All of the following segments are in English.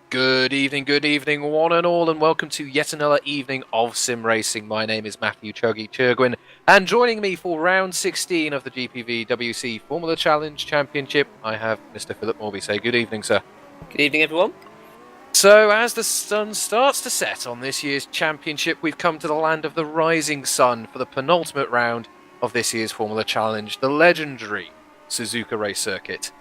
Good evening, one and all, and welcome to yet another evening of Simracing. My name is Matthew Chuggy Churgwin, and joining me for round 16 of the GPVWC Formula Challenge Championship, I have Mr. Philip Morby. Say good evening, sir. Good evening, everyone. So, as the sun starts to set on this year's championship, we've come to the land of the rising sun for the penultimate round of this year's Formula Challenge, the legendary Suzuka race circuit.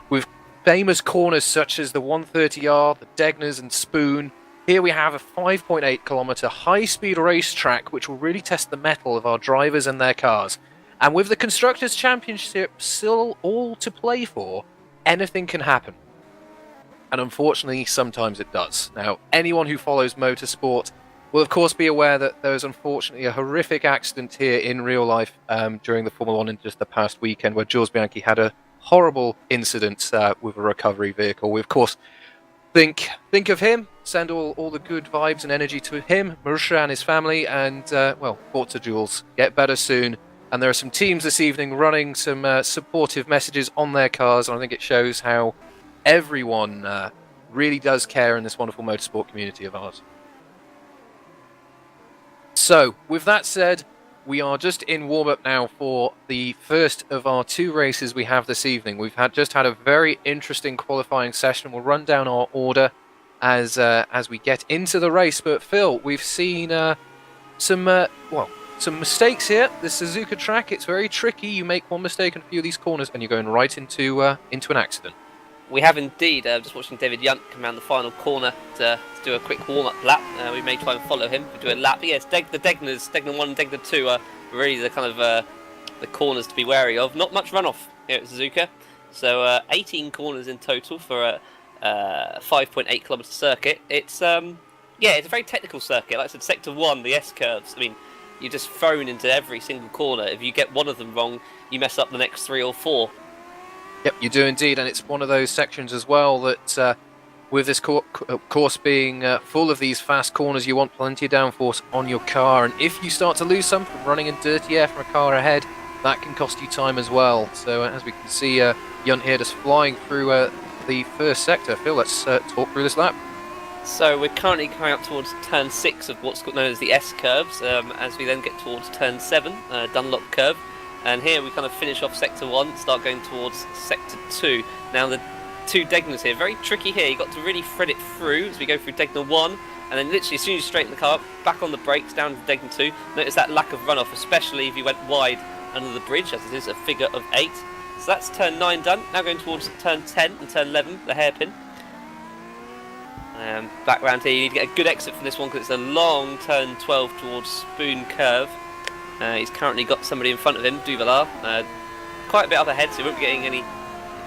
With famous corners such as the 130R, the Degners and Spoon, here we have a 5.8 kilometre high-speed racetrack which will really test the mettle of our drivers and their cars. And with the Constructors' Championship still all to play for, anything can happen. And unfortunately, sometimes it does. Now, anyone who follows motorsport will of course be aware that there was unfortunately a horrific accident here in real life during the Formula 1 in just the past weekend, where Jules Bianchi had a horrible incident with a recovery vehicle. We of course think of him, send all the good vibes and energy to him, Marusha and his family, and Forza Jules, get better soon. And there are some teams this evening running some supportive messages on their cars, and I think it shows how everyone really does care in this wonderful motorsport community of ours. So, with that said, we are just in warm-up now for the first of our two races we have this evening. We've just had a very interesting qualifying session. We'll run down our order as we get into the race. But Phil, we've seen some mistakes here. The Suzuka track, it's very tricky. You make one mistake in a few of these corners and you're going right into an accident. We have indeed. Just watching David Yunt come around the final corner to do a quick warm-up lap. We may try and follow him to do a lap. But yes, the Degners, Degner 1 and Degner 2 are really the kind of the corners to be wary of. Not much runoff here at Suzuka. So 18 corners in total for a 5.8 kilometre circuit. It's it's a very technical circuit. Like I said, Sector 1, the S-curves. I mean, you're just thrown into every single corner. If you get one of them wrong, you mess up the next 3 or 4. Yep, you do indeed, and it's one of those sections as well that, with this course being full of these fast corners, you want plenty of downforce on your car, and if you start to lose some from running in dirty air from a car ahead, that can cost you time as well. So as we can see, Yunt here just flying through the first sector. Phil, let's talk through this lap. So we're currently coming up towards turn 6 of what's known as the S-curves, as we then get towards turn 7, Dunlop curve. And here we kind of finish off Sector 1, start going towards Sector 2. Now the two Degners here, very tricky here. You've got to really thread it through as we go through Degner 1, and then literally as soon as you straighten the car up, back on the brakes, down to Degner 2. Notice that lack of runoff, especially if you went wide under the bridge, as it is a figure of 8. So that's turn 9 done. Now going towards turn 10 and turn 11, the hairpin. Back round here, you need to get a good exit from this one because it's a long turn 12 towards Spoon curve. He's currently got somebody in front of him, Duvallard, quite a bit up ahead, so he won't be getting any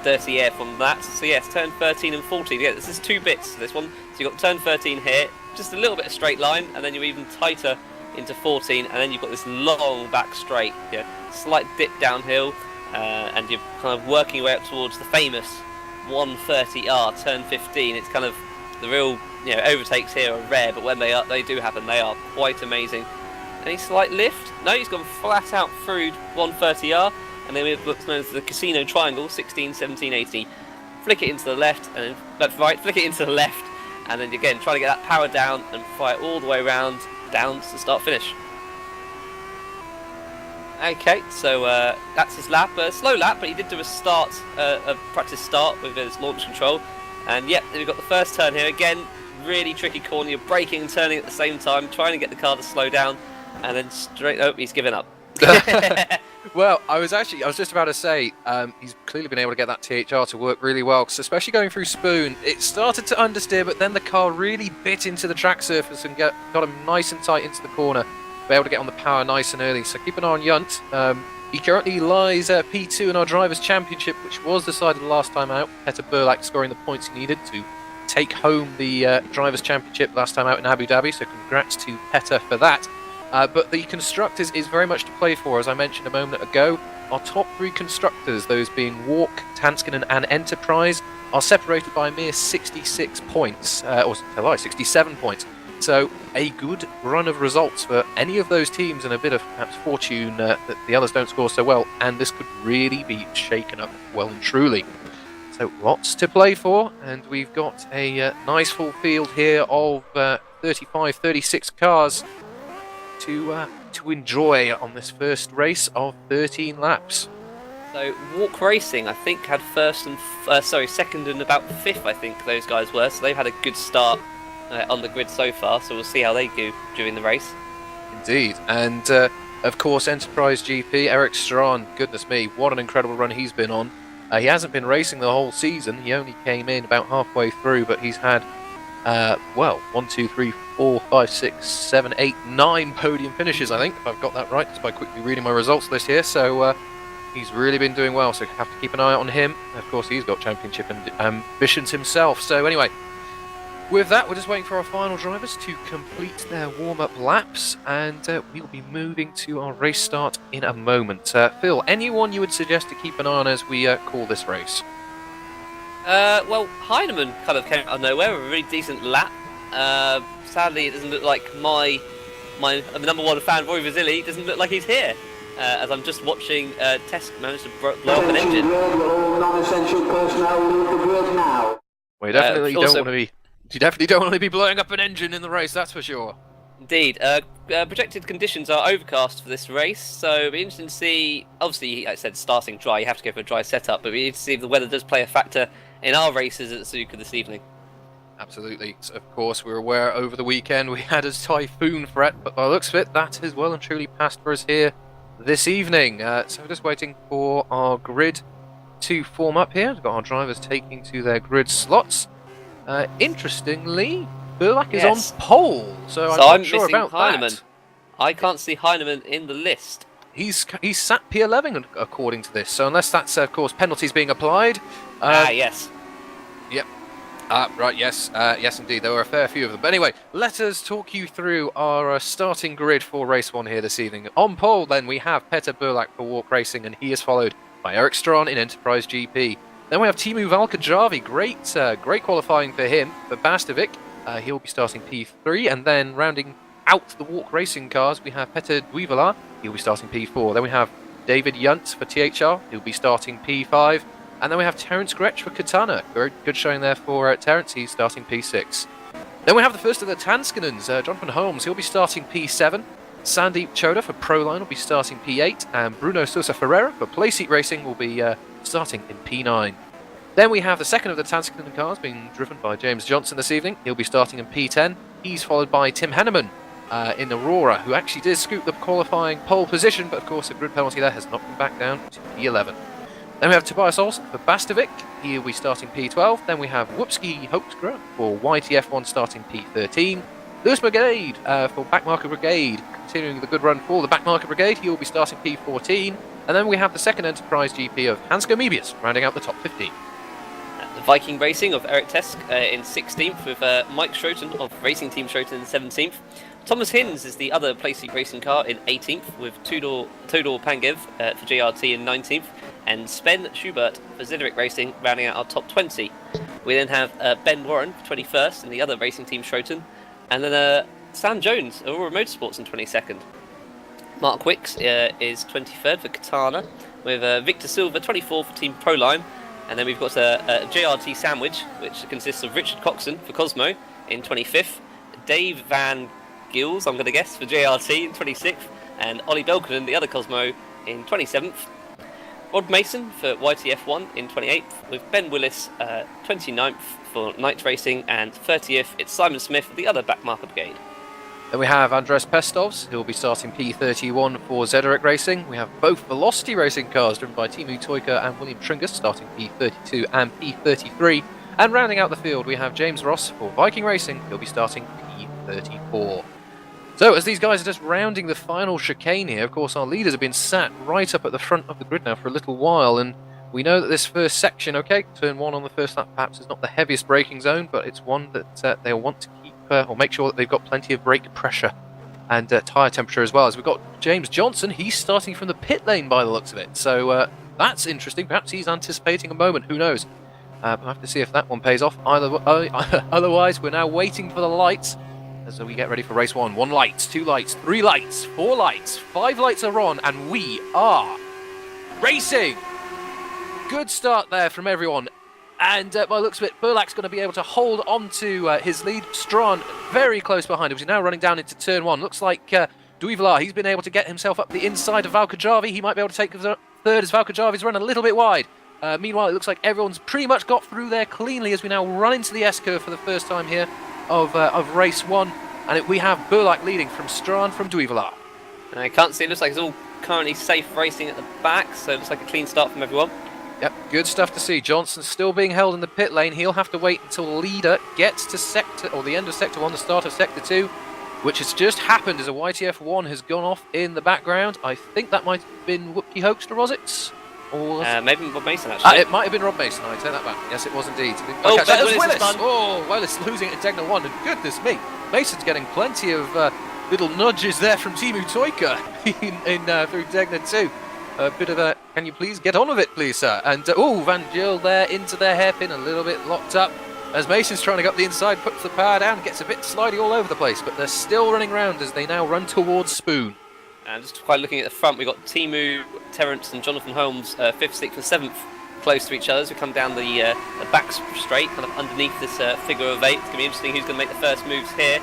dirty air from that. So yes, turn 13 and 14. Yeah, this is 2 bits, this one. So you've got turn 13 here, just a little bit of straight line, and then you're even tighter into 14, and then you've got this long back straight, slight dip downhill, and you're kind of working your way up towards the famous 130R, turn 15. It's kind of the real, overtakes here are rare, but when they do happen, they are quite amazing. Any slight lift? No, he's gone flat out through 130R, and then we have what's known as the Casino Triangle, 16, 17, 18. Flick it into the left, and then left, right, flick it into the left, and then again, try to get that power down and fly it all the way around, down to start-finish. Okay, so that's his lap. Slow lap, but he did do a practice start with his launch control. And yep, we've got the first turn here. Again, really tricky corner. You're braking and turning at the same time, trying to get the car to slow down. And then he's given up. Well, I was just about to say, he's clearly been able to get that THR to work really well, because especially going through Spoon, it started to understeer, but then the car really bit into the track surface and got him nice and tight into the corner, be able to get on the power nice and early. So keep an eye on Yunt. He currently lies P2 in our Drivers' Championship, which was decided last time out. Peter Burlak scoring the points he needed to take home the Drivers' Championship last time out in Abu Dhabi, so congrats to Peter for that. But the Constructors is very much to play for, as I mentioned a moment ago. Our top 3 Constructors, those being Walk, Tanskanen and Enterprise, are separated by a mere 66 points, 67 points. So a good run of results for any of those teams, and a bit of perhaps fortune that the others don't score so well, and this could really be shaken up well and truly. So So lots to play for, and we've got a nice full field here of 35, 36 cars to enjoy on this first race of 13 laps. So Walk Racing, I think, had second and about fifth. I think those guys were. So they've had a good start on the grid so far. So we'll see how they do during the race. Indeed, and of course, Enterprise GP, Eric Strawn. Goodness me, what an incredible run he's been on. He hasn't been racing the whole season. He only came in about halfway through, but he's had 1, 2, 3, 4, 5, 6, 7, 8, 9 podium finishes. I think, if I've got that right, just by quickly reading my results list here. So. He's really been doing well, so have to keep an eye on him. Of course, he's got championship ambitions himself. So anyway, with that, we're just waiting for our final drivers to complete their warm-up laps, and we'll be moving to our race start in a moment. Phil, anyone you would suggest to keep an eye on as we call this race? Well, Heinemann kind of came out of nowhere, a really decent lap. Sadly, it doesn't look like my number one fan, Roy Vasili, doesn't look like he's here. As I'm just watching Tesk manage to blow up an engine. Non-essential personnel leave the grid now. Well, you definitely don't want to be blowing up an engine in the race, that's for sure. Indeed. Projected conditions are overcast for this race, so it'll be interesting to see. Obviously, like I said, starting dry, you have to go for a dry setup, but we need to see if the weather does play a factor in our races at Suzuka this evening. Absolutely. So, of course, we're aware over the weekend we had a typhoon threat, but by the looks of it, that has well and truly passed for us here this evening. So we're just waiting for our grid to form up here. We've got our drivers taking to their grid slots. Interestingly, Burlak is on pole, so I'm not sure about Heinemann. that. I can't see Heinemann in the list. He's sat P11 according to this, so unless that's, of course, penalties being applied. Yes. Yep. Right, yes. Yes, indeed. There were a fair few of them. But anyway, let us talk you through our starting grid for race 1 here this evening. On pole, then, we have Peter Burlak for Walk Racing, and he is followed by Eric Strawn in Enterprise GP. Then we have Timu Valkajavi. Great qualifying for him. For Bastovic, he'll be starting P3. And then rounding out the Walk Racing cars, we have Peter Duivala. He'll be starting P4. Then we have David Yunt for THR. He'll be starting P5. And then we have Terence Gretsch for Katana. Very good showing there for Terence. He's starting P6. Then we have the first of the Tanskinens, Jonathan Holmes. He'll be starting P7. Sandeep Choda for Proline will be starting P8. And Bruno Sousa Ferreira for Playseat Racing will be starting in P9. Then we have the second of the Tanskinen cars being driven by James Johnson this evening. He'll be starting in P10. He's followed by Tim Henneman in Aurora, who actually did scoop the qualifying pole position, but of course the grid penalty there has knocked him back down to P11. Then we have Tobias Olsen for Bastovic. He'll be starting P12. Then we have Wupski Hoaxgra for YTF1 starting P13. Lewis Brigade for Backmarker Brigade, continuing the good run for the Backmarker Brigade. He will be starting P14. And then we have the second Enterprise GP of Hansco Mebius, rounding out the top 15. The Viking Racing of Eric Tesk in 16th, with Mike Schroten of Racing Team Schroten in 17th. Thomas Hinz is the other Playseat Racing car in 18th, with Tudor Pangev for JRT in 19th. And Sven Schubert for Zideric Racing, rounding out our top 20. We then have Ben Warren for 21st in the other Racing Team Schroten, and then Sam Jones of Aurora Motorsports in 22nd. Mark Wicks is 23rd for Katana, with Victor Silva 24th for Team Proline, and then we've got a JRT sandwich, which consists of Richard Coxon for Cosmo in 25th, Dave Van Gills, I'm going to guess, for JRT in 26th, and Ollie Belkinen, the other Cosmo, in 27th. Rod Mason for YTF1 in 28th, with Ben Willis 29th for Night Racing, and 30th it's Simon Smith, the other Backmarker Brigade. Then we have Andres Pestovs, who will be starting P31 for Zederic Racing. We have both Velocity Racing cars driven by Timu Toika and William Tringus starting P32 and P33. And rounding out the field, we have James Ross for Viking Racing. He'll be starting P34. So, as these guys are just rounding the final chicane here, of course, our leaders have been sat right up at the front of the grid now for a little while, and we know that this first section, okay, turn 1 on the first lap perhaps is not the heaviest braking zone, but it's one that they'll want to keep, or make sure that they've got plenty of brake pressure and tyre temperature as well. As we've got James Johnson, he's starting from the pit lane by the looks of it, so that's interesting. Perhaps he's anticipating a moment, who knows? We'll have to see if that one pays off. Otherwise, we're now waiting for the lights as we get ready for race 1. 1 light, 2 lights, 3 lights, 4 lights, 5 lights are on, and we are racing. Good start there from everyone. And by the looks of it, Burlak's going to be able to hold on to his lead. Strawn very close behind him. He's now running down into turn 1. Looks like Duivelar, he's been able to get himself up the inside of Valkajavi. He might be able to take the third as Valkajavi's run a little bit wide. Meanwhile, it looks like everyone's pretty much got through there cleanly as we now run into the S-curve for the first time here of race 1. And we have Burlak leading from Strawn from Duivelar. I can't see, it looks like it's all currently safe racing at the back, so it looks like a clean start from everyone. Yep, good stuff to see. Johnson's still being held in the pit lane. He'll have to wait until leader gets to sector, or the end of sector 1, the start of sector 2, which has just happened as a YTF1 has gone off in the background. I think that might have been Whoopie Hoekstra, was it? Or maybe Rob Mason, actually. It might have been Rob Mason, I take that back. Yes, it was indeed. Oh, that was Willis. Oh, Willis losing it at Degna 1, and goodness me, Mason's getting plenty of little nudges there from Timu Toika through Degna 2. A bit of a, can you please get on with it, please, sir? And, Van Gil there into their hairpin, a little bit locked up. As Mason's trying to go up the inside, puts the power down, gets a bit slidey all over the place, but they're still running round as they now run towards Spoon. And just quite looking at the front, we've got Timu, Terence and Jonathan Holmes, 5th, 6th and 7th, close to each other as we come down the back straight, kind of underneath this figure of 8. It's going to be interesting who's going to make the first moves here.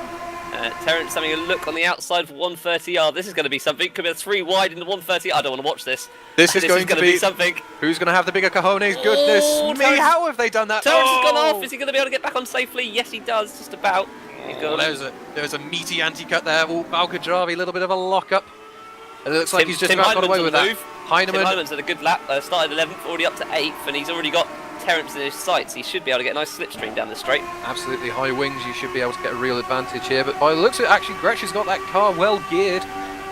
Terence having a look on the outside for 130R. This is going to be something. Could be a 3 wide in the 130R. I don't want to watch this. This is going to be something. Who's going to have the bigger cojones? Goodness me, Terence, how have they done that? Terence has gone off. Is he going to be able to get back on safely? Yes, he does. Just about. There's a meaty anti-cut there. Valkajavi, a little bit of a lock-up. It looks like he's just about got away with that. Heineman's had a good lap. Started 11th, already up to 8th, and he's already got Terence in his sights. He should be able to get a nice slipstream down the straight. Absolutely high wings, you should be able to get a real advantage here, but by the looks of it, actually Gretsch has got that car well geared.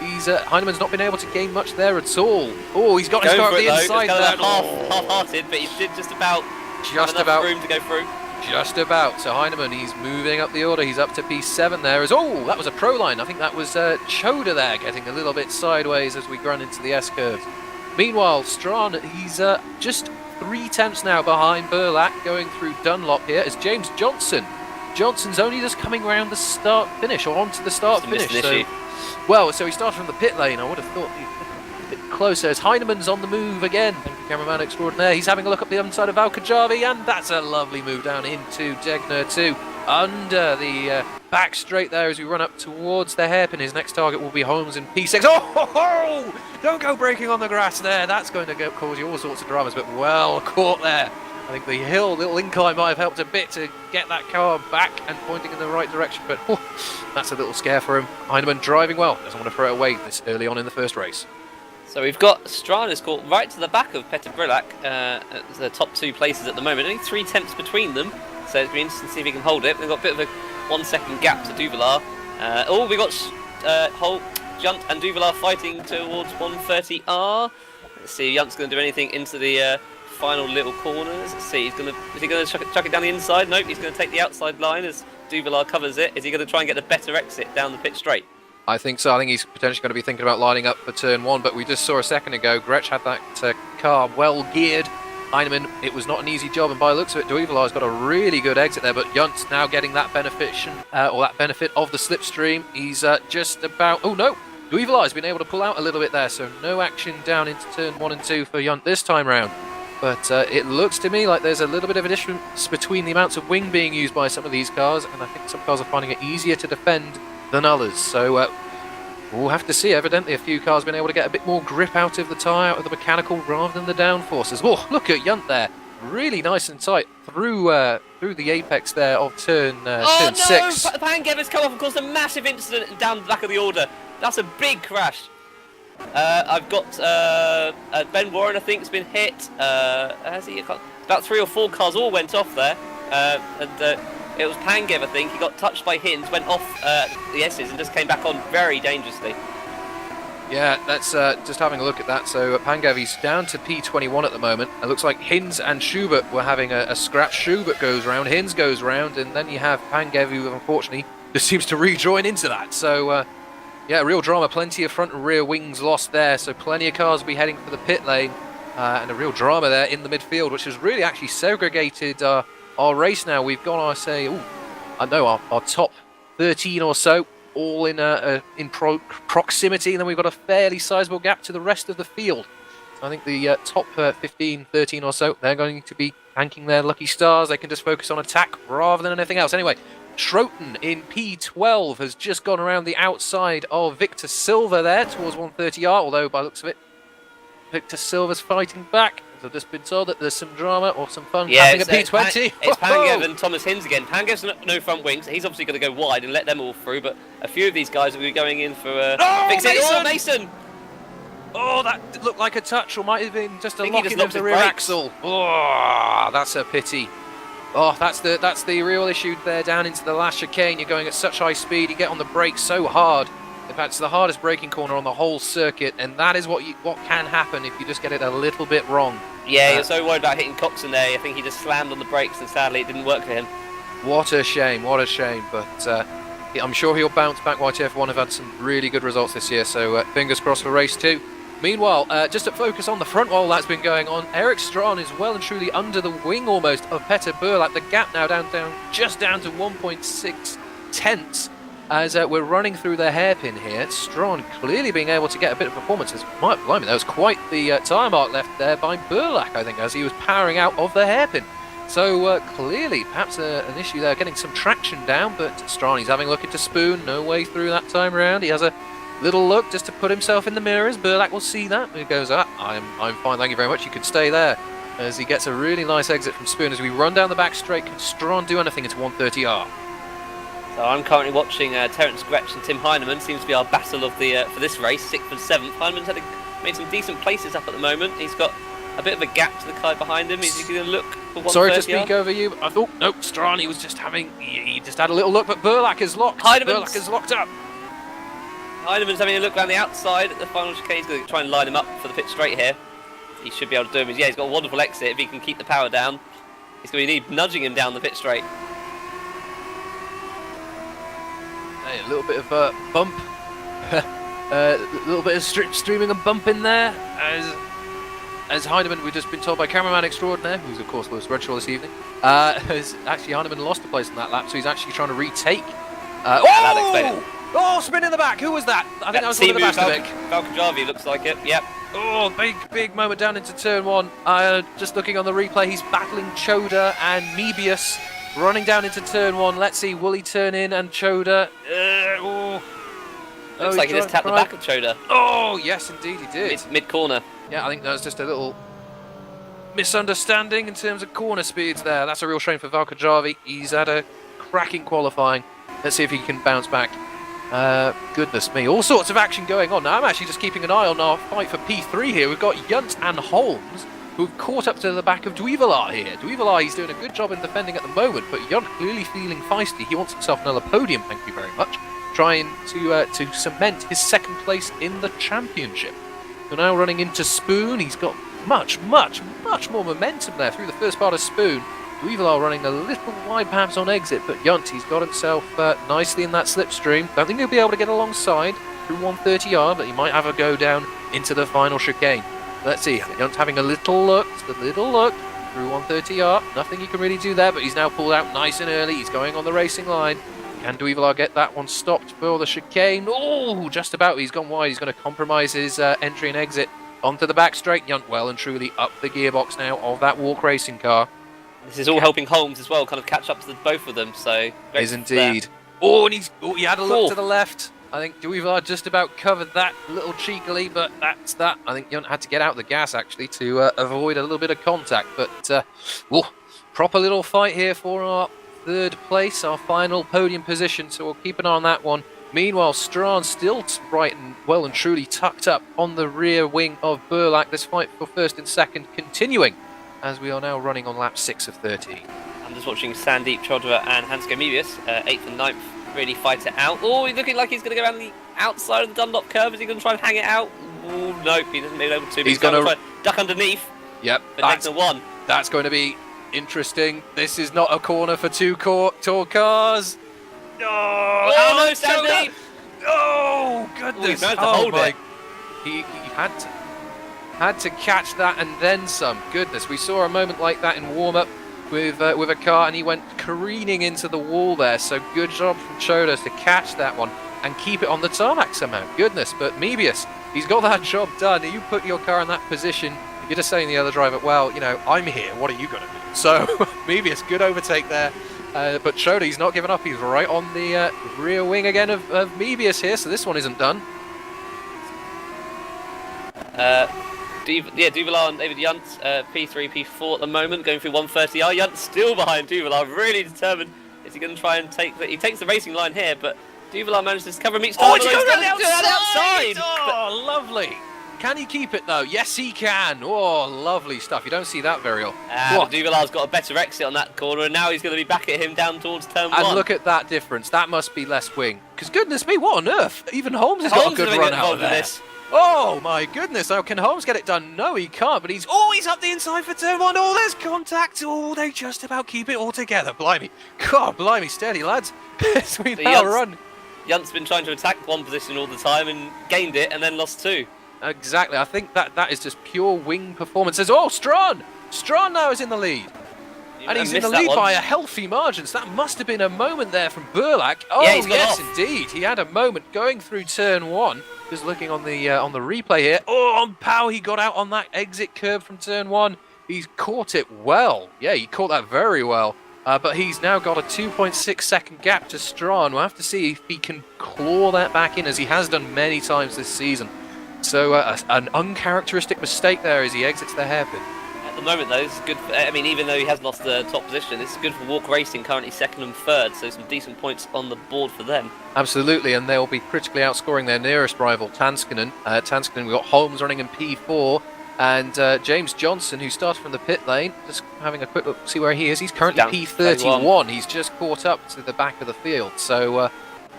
Heineman's not been able to gain much there at all. Oh, he's got his car up the inside there. Half-hearted, but he did just about room to go through. Just about. So Heineman, he's moving up the order. He's up to P7 there. That was a pro line. I think that was Choda there getting a little bit sideways as we run into the S-curves. Meanwhile, Strawn, he's just 3 tenths now behind Burlak going through Dunlop here as James Johnson. Johnson's only just coming around the start-finish, or onto the start-finish. So he started from the pit lane. I would have thought a bit closer as Heineman's on the move again. Thank you, cameraman extraordinaire. He's having a look up the inside of Valkajavi, and that's a lovely move down into Degner 2. Under the back straight there as we run up towards the hairpin. His next target will be Holmes in P6. Oh! Don't go breaking on the grass there. That's going to cause you all sorts of dramas, but well caught there. I think the little incline might have helped a bit to get that car back and pointing in the right direction, but that's a little scare for him. Heineman driving well. Doesn't want to throw it away this early on in the first race. So we've got Strawn caught right to the back of Peter Brilak at the top 2 places at the moment. Only 3 tenths between them. So it's been interesting to see if he can hold it. We've got a bit of a 1 second gap to Duvelar. We've got Holt, Junt and Duvelar fighting towards 130R. Let's see if Junt's going to do anything into the final little corners. Let's see, is he going to chuck it down the inside? Nope, he's going to take the outside line as Duvelar covers it. Is he going to try and get a better exit down the pit straight? I think so. I think he's potentially going to be thinking about lining up for turn 1, but we just saw a second ago, Gretsch had that car well geared. Heineman, it was not an easy job, and by the looks of it, Duivelar's got a really good exit there, but Junt's now getting that benefit of the slipstream. He's just about... Oh no! Duivelar's been able to pull out a little bit there, so no action down into turn 1 and 2 for Junt this time round. But it looks to me like there's a little bit of a difference between the amounts of wing being used by some of these cars, and I think some cars are finding it easier to defend than others. So we'll have to see. Evidently, a few cars have been able to get a bit more grip out of the tyre, out of the mechanical, rather than the downforces. Oh, look at Junt there. Really nice and tight through the apex there of turn 6. Pangev come off and caused a massive incident down the back of the order. That's a big crash. I've got Ben Warren, I think, has been hit. Has he? About 3 or 4 cars all went off there. It was Pangev, I think. He got touched by Hinds, went off the S's and just came back on very dangerously. Yeah, that's just having a look at that. So Pangev, he's down to P21 at the moment. It looks like Hinds and Schubert were having a scratch. Schubert goes round, Hinds goes round, and then you have Pangev, who unfortunately just seems to rejoin into that. So yeah, real drama. Plenty of front and rear wings lost there. So plenty of cars will be heading for the pit lane, and a real drama there in the midfield, which has really actually segregated our race now. We've got, our top 13 or so, all in proximity, and then we've got a fairly sizable gap to the rest of the field. So I think the top 15, 13 or so, they're going to be thanking their lucky stars. They can just focus on attack rather than anything else. Anyway, Schroten in P12 has just gone around the outside of Victor Silva there towards 130R, although by the looks of it, Victor Silva's fighting back. As I've just been told that there's some drama or some fun happening at P20. It's Pangev and Thomas Hinz again. Pangev's no front wings. He's obviously going to go wide and let them all through, but a few of these guys will be going in for fixing. Oh, Mason! Oh, that looked like a touch, or might have been just a I think lock in of the rear axle. Oh, that's a pity. Oh, that's the real issue there down into the last chicane. You're going at such high speed, you get on the brakes so hard. In fact, it's the hardest braking corner on the whole circuit, and that is what can happen if you just get it a little bit wrong. Yeah, you're so worried about hitting Coxon there. I think he just slammed on the brakes, and sadly it didn't work for him. What a shame, but I'm sure he'll bounce back. YTF1 have had some really good results this year, so fingers crossed for race 2. Meanwhile, just to focus on the front while that's been going on, Eric Strawn is well and truly under the wing almost of Petter Burlak. The gap now just down to 1.6 tenths as we're running through the hairpin here. Strawn clearly being able to get a bit of performance. Blimey, there was quite the tyre mark left there by Burlak, I think, as he was powering out of the hairpin. So clearly, perhaps an issue there, getting some traction down, but Strawn, he's having a look into Spoon, no way through that time around. He has a little look just to put himself in the mirrors. Burlak will see that. He goes, I'm fine, thank you very much, you can stay there. As he gets a really nice exit from Spoon. As we run down the back straight, can Strawn do anything into 130R? So I'm currently watching Terence Gretsch and Tim Heinemann. Seems to be our battle of the for this race, 6th and 7th. Heinemann's made some decent places up at the moment. He's got a bit of a gap to the car behind him. Is he going to look for 130R? Sorry to speak over you. I thought, nope, Strawn, he was just he just had a little look, but Burlak is locked. Burlak is locked up. Heinemann's having a look around the outside at the final chicane. He's going to try and line him up for the pit straight here. He should be able to do him. Yeah, he's got a wonderful exit. If he can keep the power down, he's going to need nudging him down the pit straight. Hey, a little bit of bump. A little bit of streaming and bump in there. As Heinemann, we've just been told by cameraman extraordinaire, who's of course Lewis Redshaw this evening, has actually Heinemann lost a place in that lap, so he's actually trying to retake. That'll explain it. Oh, spin in the back. Who was that? I think that was one of the Bastovic. Valkajavi looks like it. Yep. Oh, big moment down into turn 1. Just looking on the replay, he's battling Choda and Mebius running down into turn 1. Let's see, will he turn in and Choda? Looks like he just tapped the back of Choda. Oh, yes, indeed he did. Mid corner. Yeah, I think that was just a little misunderstanding in terms of corner speeds there. That's a real shame for Valkajavi. He's had a cracking qualifying. Let's see if he can bounce back. Goodness me, all sorts of action going on. Now I'm actually just keeping an eye on our fight for P3 here. We've got Yunt and Holmes who've caught up to the back of Duivelar here. Duivelar, he's doing a good job in defending at the moment, but Yunt clearly feeling feisty. He wants himself another podium, thank you very much, trying to cement his 2nd place in the championship. So now running into Spoon, he's got much more momentum there through the first part of Spoon. Duivelar running a little wide perhaps on exit, but Yunt, he's got himself nicely in that slipstream. Don't think he'll be able to get alongside through 130R, but he might have a go down into the final chicane. Let's see, Yunt having a little look through 130R. Nothing he can really do there, but he's now pulled out nice and early. He's going on the racing line. Can Duivelar get that one stopped for the chicane? Oh, just about. He's gone wide. He's going to compromise his entry and exit onto the back straight. Yunt well and truly up the gearbox now of that walk racing car. This is all helping Holmes as well, kind of catch up to both of them. So is indeed. Oh, and he had a look to the left. I think Duivelar just about covered that a little cheekily, but that's that. I think Yunt had to get out the gas actually to avoid a little bit of contact. But proper little fight here for our 3rd place, our final podium position. So we'll keep an eye on that one. Meanwhile, Strawn still well and truly tucked up on the rear wing of Burlak. This fight for 1st and 2nd continuing, as we are now running on lap 6 of 13. I'm just watching Sandeep Chodra and Hansko Mebius, 8th and 9th, really fight it out. Oh, he's looking like he's going to go around the outside of the Dunlop curve. Is he going to try and hang it out? Oh, nope, he doesn't make it over to. He's going to try and duck underneath. Yep, that's going to be interesting. This is not a corner for two tall cars. Oh, no, Sandeep! Oh, goodness. He managed to hold it. He had to catch that and then some. Goodness, we saw a moment like that in warm-up with a car, and he went careening into the wall there. So good job from Chodas to catch that one and keep it on the tarmac somehow. Goodness, but Mebius, he's got that job done. You put your car in that position, You're just saying to the other driver, well, you know, I'm here, what are you going to do? So, Moebius, good overtake there. But Chody's not giving up. He's right on the rear wing again of Moebius here, so this one isn't done. Duvalar and David Yunt, P3, P4 at the moment, going through 130R. Yunt still behind Duvalar, really determined. Is he going to try and take the... He takes the racing line here, but Duvalar manages to cover him each time. Oh, he's going around the outside! Oh, lovely. Can he keep it, though? Yes, he can. Oh, lovely stuff. You don't see that very often. But Duvalar's got a better exit on that corner, and now he's going to be back at him down towards turn 1. And look at that difference. That must be less wing. Because goodness me, what on earth? Even Holmes has got a good run out of there. Oh, my goodness. Oh, can Holmes get it done? No, he can't. But he's up the inside for turn 1. Oh, there's contact. Oh, they just about keep it all together. Blimey. God, blimey. Steady, lads. Sweet run. Yunt's been trying to attack one position all the time and gained it and then lost 2. Exactly. I think that is just pure wing performances. Oh, Strawn! Strawn now is in the lead. And he's in the lead by a healthy margin. So that must have been a moment there from Burlak. Oh, yeah, yes, indeed. He had a moment going through turn 1. Just looking on the replay here. Oh, on Pow, he got out on that exit curve from turn 1. He's caught it well. Yeah, he caught that very well. But he's now got a 2.6 second gap to Strawn. We'll have to see if he can claw that back in, as he has done many times this season. So an uncharacteristic mistake there as he exits the hairpin. At the moment, though, this is good. I mean, even though he has lost the top position, this is good for Walk Racing, currently 2nd and 3rd. So some decent points on the board for them. Absolutely, and they'll be critically outscoring their nearest rival, Tanskanen. Tanskanen, we've got Holmes running in P4, and James Johnson, who started from the pit lane. Just having a quick look, see where he is. He's currently P31. He's just caught up to the back of the field. So.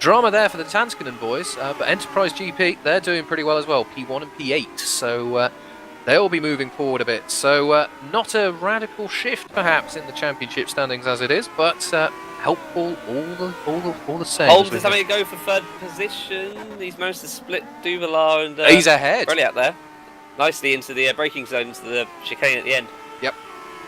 Drama there for the Tanskanen boys, but Enterprise GP, they're doing pretty well as well, P1 and P8, so they'll be moving forward a bit. So not a radical shift perhaps in the championship standings as it is, but helpful all the same. Holmes is having a go for 3rd position. He's managed to split Duvalar and he's ahead. Really out there, nicely into the braking zone, into the chicane at the end. Yep.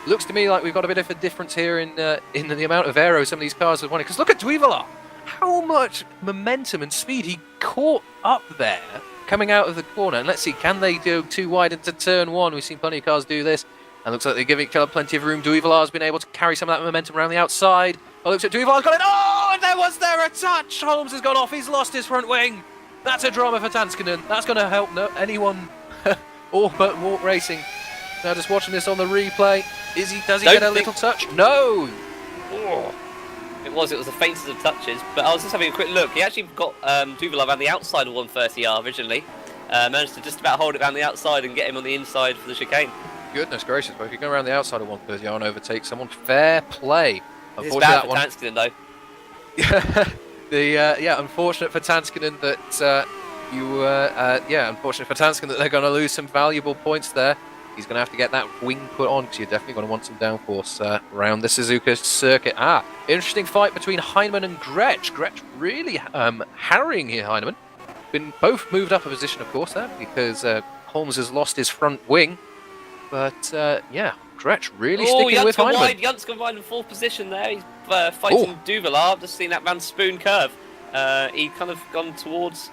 Looks to me like we've got a bit of a difference here in the amount of aero some of these cars have won. Because look at Duvalar. How much momentum and speed he caught up there coming out of the corner. And let's see, can they go too wide into turn 1? We've seen plenty of cars do this. And looks like they're giving each other plenty of room. Duvalar's been able to carry some of that momentum around the outside. Oh, looks at Duvalar's got it. Oh, and there a touch. Holmes has gone off. He's lost his front wing. That's a drama for Tanskanen. That's going to help anyone all but Walk Racing. Now just watching this on the replay. Does he get a little touch? No. Oh. It was the faintest of touches, but I was just having a quick look. He actually got Duvalar around the outside of 130R originally. Managed to just about hold it around the outside and get him on the inside for the chicane. Goodness gracious, but if you go around the outside of 130R and overtake someone, fair play. It's bad for Tanskanen though. Unfortunate for Tanskanen that unfortunate for Tanskanen that they're going to lose some valuable points there. He's going to have to get that wing put on because you're definitely going to want some downforce around the Suzuka circuit. Interesting fight between Heinemann and Gretsch. Gretsch really harrying here, Heinemann. Been both moved up a position, of course, there because Holmes has lost his front wing. But, Gretsch really sticking with Heinemann. Yunt's gone wide in 4th position there. He's fighting Duvalar. I've just seen that round Spoon curve. He kind of going towards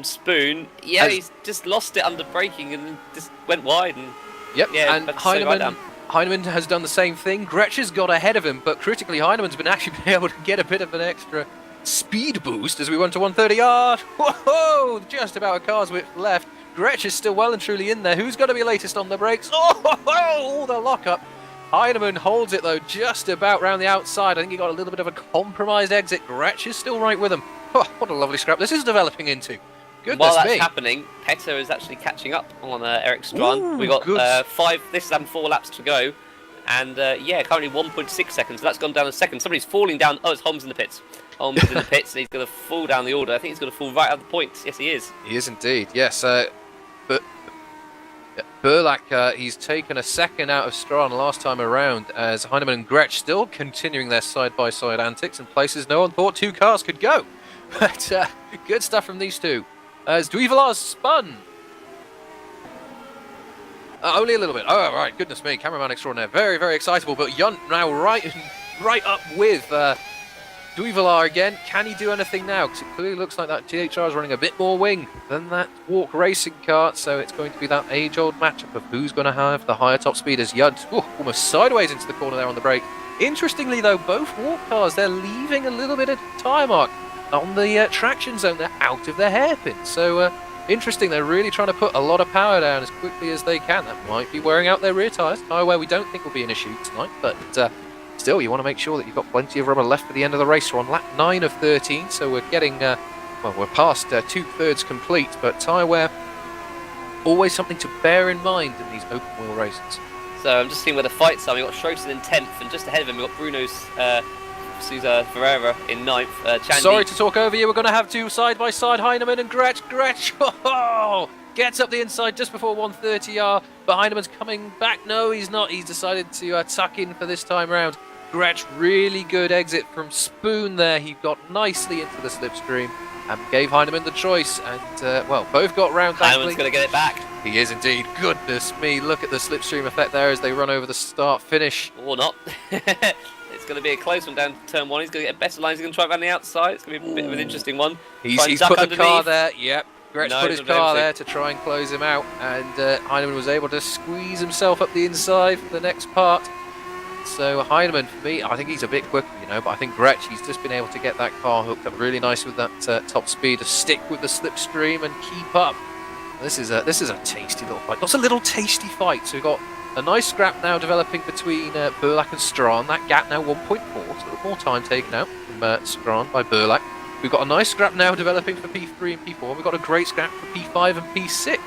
Spoon. Yeah, he's just lost it under braking and just went wide. And and Heinemann has done the same thing. Gretsch has got ahead of him, but critically, Heinemann's been able to get a bit of an extra speed boost as we went to 130R. Whoa! Just about a car's width left. Gretsch is still well and truly in there. Who's going to be latest on the brakes? Oh, the lockup. Heinemann holds it, though, just about round the outside. I think he got a little bit of a compromised exit. Gretsch is still right with him. Oh, what a lovely scrap this is developing into. Goodness While that's me. happening, Petter is actually catching up on Eric Strawn. We got 5. This is having 4 laps to go, and currently 1.6 seconds. So that's gone down a second. Somebody's falling down. Oh, it's Holmes in the pits. Holmes is in the pits, and he's going to fall down the order. I think he's going to fall right out of the points. Yes, he is. He is indeed. Yes, but Burlak, he's taken a second out of Strawn last time around, as Heinemann and Gretsch still continuing their side-by-side antics in places no one thought 2 cars could go. But good stuff from these two. As Duvalar's spun. Only a little bit. Oh, right. Goodness me. Cameraman extraordinaire. Very, very excitable. But Yunt now right up with Duyvelar again. Can he do anything now? Because it clearly looks like that THR is running a bit more wing than that Walk Racing car. So it's going to be that age-old matchup of who's going to have the higher top speed as Judd almost sideways into the corner there on the brake. Interestingly, though, both Walk cars, they're leaving a little bit of tyre mark on the traction zone. They're out of their hairpin. So interesting, they're really trying to put a lot of power down as quickly as they can. That might be wearing out their rear tyres. Tyre wear we don't think will be an issue tonight, but still, you want to make sure that you've got plenty of rubber left for the end of the race. We're on lap 9 of 13, so we're getting, well, we're past 2/3 complete, but tyre wear, always something to bear in mind in these open wheel races. So I'm just seeing where the fights are. We've got Schroeter in 10th, and just ahead of him we've got Bruno Sousa Ferreira in 9th. Chandy. Sorry to talk over you, we're going to have two side-by-side, Heinemann and Gretsch. Gets up the inside just before 130R, but Heinemann's coming back. No, he's not. He's decided to tuck in for this time round. Gretsch, really good exit from Spoon there. He got nicely into the slipstream and gave Heinemann the choice. And, well, both got round. Heinemann's going to get it back. He is indeed. Goodness me, look at the slipstream effect there as they run over the start-finish. Or not. It's going to be a close one down to turn 1. He's going to get better lines. He's going to try around the outside. It's going to be a bit of an interesting one. He's put the car there. Yep. Gretsch put his car there to try and close him out, and Heinemann was able to squeeze himself up the inside for the next part. So Heinemann, for me, I think he's a bit quicker, you know, but I think Gretsch, he's just been able to get that car hooked up really nice with that top speed, to stick with the slipstream and keep up. This is a tasty little fight. That's a little tasty fight. So we've got a nice scrap now developing between Burlack and Strawn. That gap now 1.4, so a little more time taken out from Strawn by Burlack. We've got a nice scrap now developing for P3 and P4. We've got a great scrap for P5 and P6.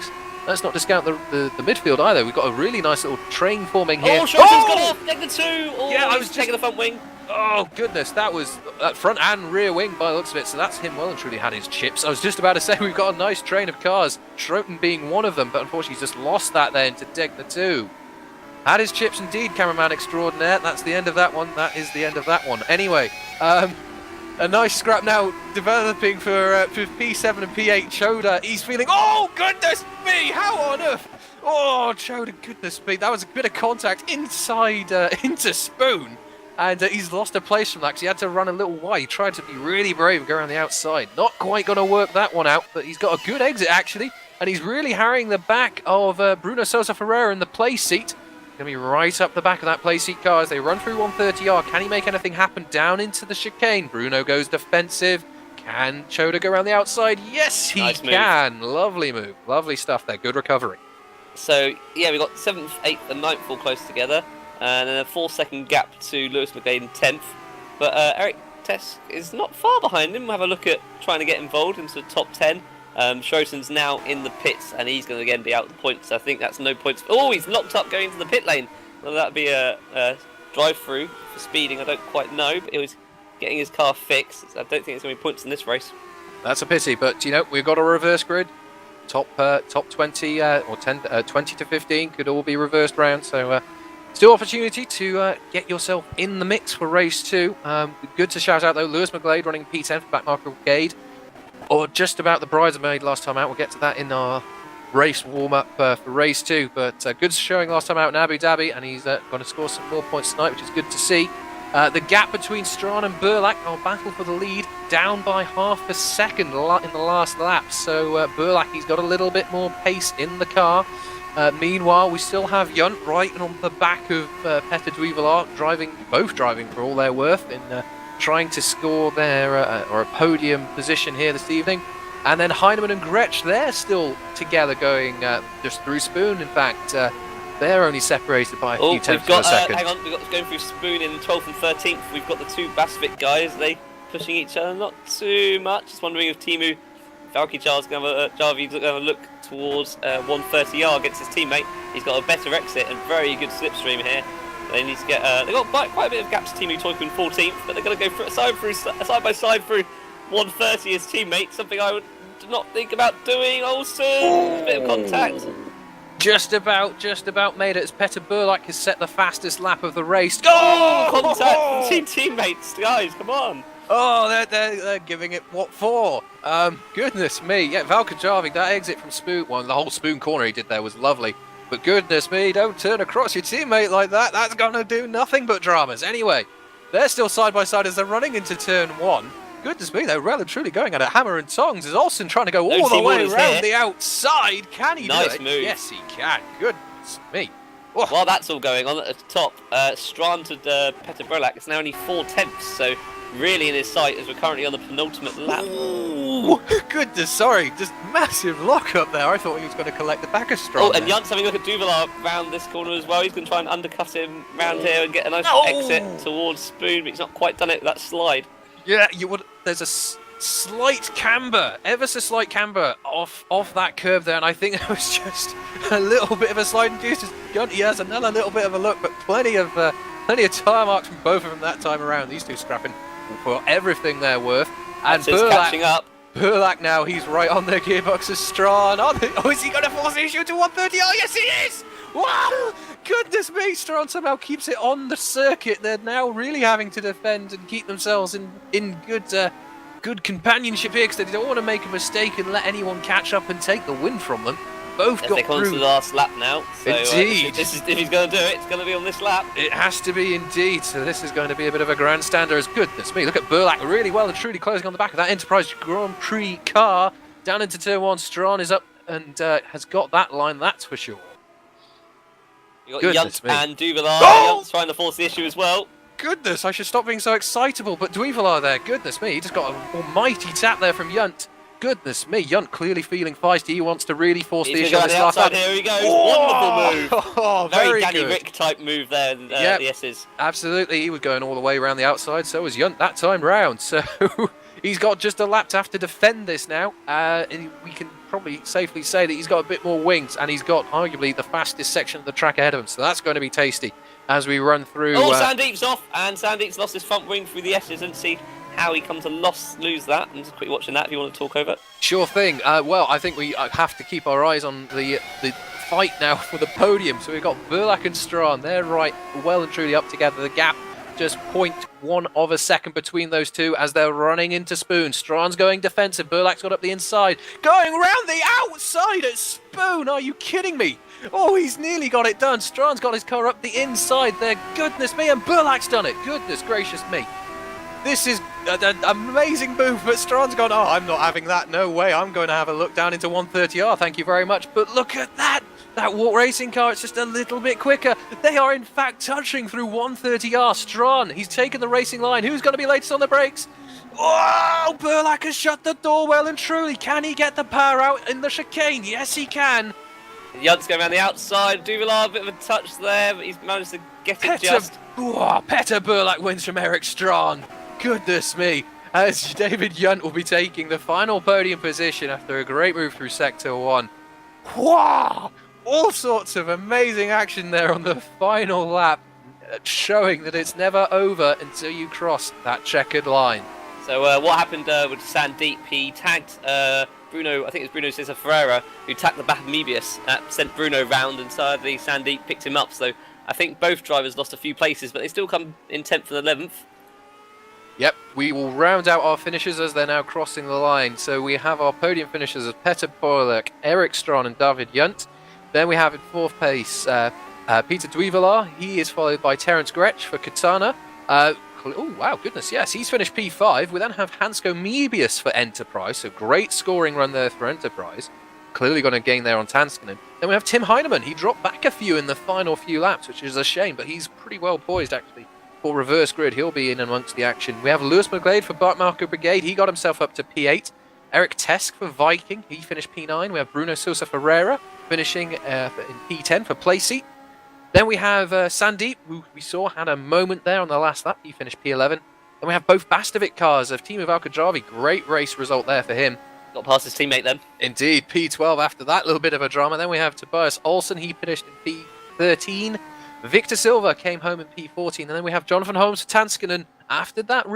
Let's not discount the midfield either. We've got a really nice little train forming here. Oh, Schroeter's got off! Negative 2! Oh, yeah, I was taking the front wing. Oh, goodness, that was that front and rear wing by the looks of it. So that's him well and truly had his chips. I was just about to say we've got a nice train of cars, Schroeter being one of them, but unfortunately he's just lost that then to Degner 2. Had his chips indeed, cameraman extraordinaire. That's the end of that one. That is the end of that one. Anyway, a nice scrap now developing for P7 and P8. Choda, he's feeling, oh goodness me, how on earth? Oh, Choda, goodness me, that was a bit of contact inside into Spoon. And he's lost a place from that because he had to run a little wide. He tried to be really brave and go around the outside. Not quite going to work that one out, but he's got a good exit actually. And he's really harrying the back of Bruno Sousa Ferreira in the place seat. Going to be right up the back of that place seat car as they run through 130R. Can he make anything happen down into the chicane? Bruno goes defensive. Can Choda go around the outside? Yes, he can. Lovely move. Lovely stuff there. Good recovery. So, yeah, we've got 7th, 8th and 9th all close together. And then a 4-second gap to Lewis McGlade in 10th. But Eric Tesk is not far behind him. We'll have a look at trying to get involved into the top 10. Schroeter's now in the pits, and he's going to again be out of the points. I think that's no points. Oh, he's locked up going to the pit lane. Whether that be a drive-through for speeding, I don't quite know. But he was getting his car fixed. I don't think there's going to be points in this race. That's a pity, but you know we've got a reverse grid. Top 20 or 20 to 15 could all be reversed round. So still opportunity to get yourself in the mix for race 2. Good to shout out though, Lewis McGlade running P10 for Backmarker Brigade. Or just about the bridesmaid last time out. We'll get to that in our race warm-up for race 2. But good showing last time out in Abu Dhabi, and he's going to score some more points tonight, which is good to see. The gap between Strawn and Burlack, our battle for the lead, down by half a second in the last lap. So Burlack, he's got a little bit more pace in the car. Meanwhile, we still have Junt right on the back of Petter Duyvelar, both driving for all they're worth in trying to score their or a podium position here this evening. And then Heinemann and Gretsch, they're still together going just through Spoon. In fact, they're only separated by a few tenths of a second. Hang on, we've got going through Spoon in 12th and 13th. We've got the two Basvik guys. Are they pushing each other? Not too much. Just wondering if Timu Valkyjar's going to have a look towards 130R against his teammate. He's got a better exit and very good slipstream here. They need to get. They've got quite a bit of gaps to Timu Toikun 14th, but they're going to go side by side through 130 as teammate. Something I would not think about doing. Also, a bit of contact. Just about made it as Petter Burlack has set the fastest lap of the race. Oh, contact from teammates, guys, come on. Oh, they're giving it what for? Goodness me, yeah, Valkyjarvik, that exit from Spoon, well, the whole Spoon corner he did there was lovely. But goodness me, don't turn across your teammate like that. That's going to do nothing but dramas. Anyway, They're still side by side as they're running into turn 1. Goodness me, they're well and truly going at a hammer and tongs. Is Olsen trying to go all the way around the outside? Can he do it? Nice move. Yes, he can. Goodness me. Oh. While that's all going on, at the top, Strand to Peter Brolak, it's now only 4/10, so really in his sight as we're currently on the penultimate lap. Ooh, goodness, sorry, just massive lock up there. I thought he was going to collect the back of Strand. Oh, and Junt's having a look at Duvallard round this corner as well. He's going to try and undercut him round here and get a nice exit towards Spoon, but he's not quite done it with that slide. Yeah, you would. There's a slight camber, ever so slight camber off that curve there, and I think there was just a little bit of a slide induced. He has another little bit of a look, but plenty of tire marks from both of them that time around. These two scrapping for everything they're worth. And catching up. Burlak now, he's right on their gearbox as Strawn. Oh, is he going to force the issue to 130? Oh, yes, he is! Wow! Goodness me, Strawn somehow keeps it on the circuit. They're now really having to defend and keep themselves in good companionship here because they don't want to make a mistake and let anyone catch up and take the win from them. Both got they come through. To the last lap now. So, indeed. If he's going to do it, it's going to be on this lap. It has to be indeed. So this is going to be a bit of a grandstander. As goodness me, look at Burlak really well and truly closing on the back of that Enterprise Grand Prix car. Down into turn 1, Strawn is up and has got that line, that's for sure. You got Junt and Duvallard. Oh! Junt's trying to force the issue as well. Goodness, I should stop being so excitable, but Duvallard there, goodness me, he just got an almighty tap there from Junt. Goodness me, Junt clearly feeling feisty. He wants to really force the issue on this last lap. Here he goes. Oh! Wonderful move. Oh, very Danny Rick type move there. Yep, the S's. Absolutely. He was going all the way around the outside. So was Junt that time round. So he's got just a lap to have to defend this now. We can probably safely say that he's got a bit more wings, and he's got arguably the fastest section of the track ahead of him. So that's going to be tasty as we run through. Oh, Sandeep's off, and Sandeep's lost his front wing through the S's. And see how he comes to lose that. I'm just quickly watching that if you want to talk over. Sure thing. Well, I think we have to keep our eyes on the fight now for the podium. So we've got Burlak and Strawn. They're right well and truly up together. The gap just 0.1 of a second between those two as they're running into Spoon. Strawn's going defensive. Burlak's got up the inside. Going round the outside at Spoon. Are you kidding me? Oh, he's nearly got it done. Strawn's got his car up the inside there. Goodness me. And Burlak's done it. Goodness gracious me. This is an amazing move, but Strawn's gone, oh, I'm not having that, no way, I'm going to have a look down into 130R, thank you very much. But look at that, that Walk Racing car, it's just a little bit quicker. They are in fact touching through 130R. Strawn, he's taken the racing line, who's going to be latest on the brakes? Oh, Burlak has shut the door well and truly. Can he get the power out in the chicane? Yes, he can. Junt's going around the outside, Duvallard, a bit of a touch there, but he's managed to get it just. Peter Burlak wins from Eric Strawn. Goodness me, as David Junt will be taking the final podium position after a great move through Sector 1. Wow! All sorts of amazing action there on the final lap, showing that it's never over until you cross that checkered line. So what happened with Sandeep, he tagged Bruno, I think it was Bruno Cesar Ferreira, who tagged the back of Mebius, sent Bruno round, and sadly Sandeep picked him up. So I think both drivers lost a few places, but they still come in 10th and 11th. Yep, we will round out our finishers as they're now crossing the line. So we have our podium finishers as Peter Burlak, Eric Strawn and David Junt. Then we have in 4th place Peter Duyvelar. He is followed by Terence Gretsch for Katana. Oh, wow, goodness, yes, he's finished P5. We then have Hansko Mebius for Enterprise, so great scoring run there for Enterprise. Clearly going to gain there on Tanskanen. Then we have Tim Heinemann. He dropped back a few in the final few laps, which is a shame, but he's pretty well poised, actually. For reverse grid, he'll be in amongst the action. We have Lewis McGlade for Bart Marco Brigade. He got himself up to P8. Eric Tesk for Viking. He finished P9. We have Bruno Sousa Ferreira finishing in P10 for Placey. Then we have Sandeep, who we saw had a moment there on the last lap. He finished P11. Then we have both Bastovic cars of Team of Al-Qadravi. Great race result there for him. Got past his teammate then. Indeed, P12 after that little bit of a drama. Then we have Tobias Olsen. He finished in P13. Victor Silva came home in P14, and then we have Jonathan Holmes for Tanskanen. After that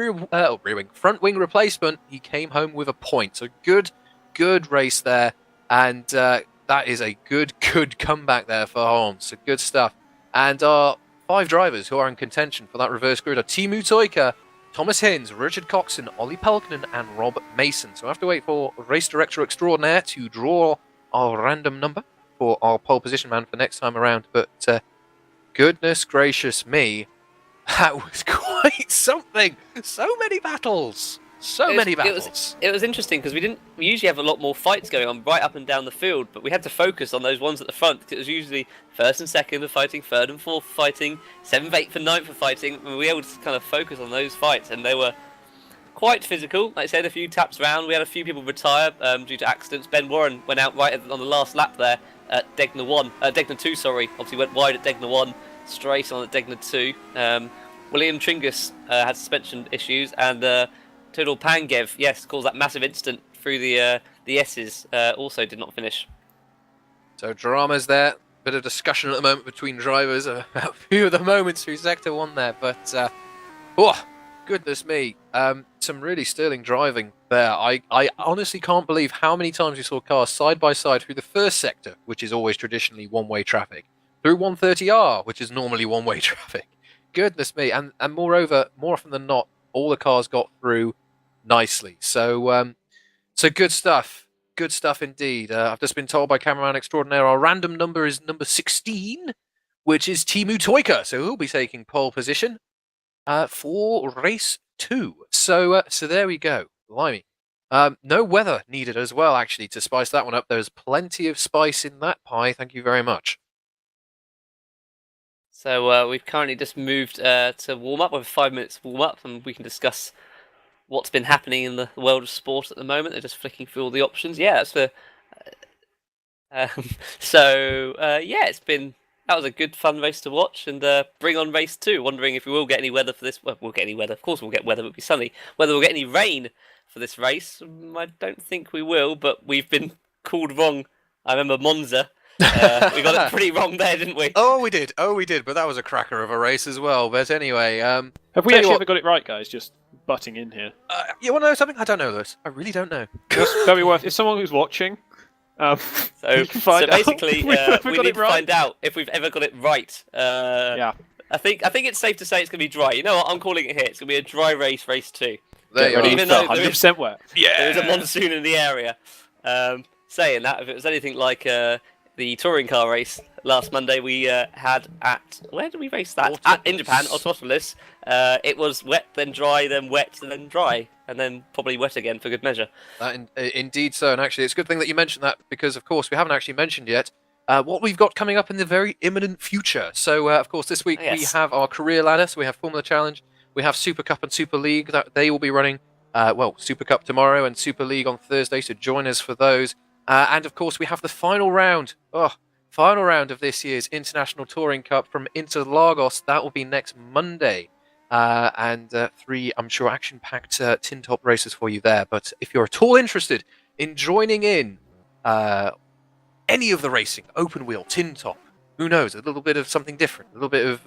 front wing replacement, he came home with a point. So good race there, and that is a good comeback there for Holmes. So good stuff. And our 5 drivers who are in contention for that reverse grid are Timu Toika, Thomas Hinz, Richard Coxon, Ollie Pelkinen, and Rob Mason. So I have to wait for Race Director Extraordinaire to draw our random number for our pole position man for next time around. But goodness gracious me, that was quite quite something. So many battles. It was interesting because we usually have a lot more fights going on right up and down the field, but we had to focus on those ones at the front. It was usually first and second for fighting, third and fourth for fighting, seventh, eighth and ninth for fighting, and we were able to kind of focus on those fights, and they were quite physical. Like I said, a few taps round. We had a few people retire due to accidents. Ben Warren went out right on the last lap there at Degner 2, sorry. Obviously went wide at Degner 1, straight on at Degner 2. William Tringus had suspension issues, and Tudor Pangev, yes, caused that massive incident through the S's, also did not finish. So drama's there. Bit of discussion at the moment between drivers about a few of the moments through Sector 1 there, but oh, goodness me. Some really sterling driving there. I honestly can't believe how many times we saw cars side by side through the first sector, which is always traditionally one-way traffic, through 130R, which is normally one-way traffic. Goodness me. And moreover, more often than not, all the cars got through nicely. So good stuff. Good stuff indeed. I've just been told by cameraman extraordinaire our random number is number 16, which is Timu Toika. So he'll be taking pole position for race 2. So there we go. Blimey. No weather needed as well, actually, to spice that one up. There's plenty of spice in that pie. Thank you very much. So we've currently just moved to warm up. We have 5 minutes warm up, and we can discuss what's been happening in the world of sport at the moment. They're just flicking through all the options. Yeah, that's for. That was a good fun race to watch, and bring on race 2. Wondering if we will get any weather for this. Well, we'll get any weather. Of course, we'll get weather. It'll be sunny. Whether we'll get any rain for this race, I don't think we will. But we've been called wrong. I remember Monza. We got it pretty wrong there, didn't we? Oh, we did. But that was a cracker of a race as well. But anyway, have we actually ever got it right, guys? Just butting in here. You want to know something? I don't know this. I really don't know. Just very worth. If someone who's watching, so basically, we need to find out if we've ever got it right. Yeah. I think it's safe to say it's going to be dry. You know what? I'm calling it here. It's going to be a dry race 2. There you are. Even though 100% wet. Yeah. There is a monsoon in the area. Saying that, if it was anything like the touring car race last Monday we had at... Where did we race that? In Japan, Autopolis. It was wet, then dry, then wet, then dry, and then probably wet again for good measure. Indeed so, and actually it's a good thing that you mentioned that, because of course we haven't actually mentioned yet what we've got coming up in the very imminent future. So of course this week we have our career ladder, so we have Formula Challenge, we have Super Cup and Super League, that they will be running, Super Cup tomorrow and Super League on Thursday, so join us for those. And of course we have the final round of this year's International Touring Cup from Interlagos. That will be next Monday. And 3, I'm sure, action-packed tin top races for you there. But if you're at all interested in joining in any of the racing, open wheel, tin top, who knows, a little bit of something different, a little bit of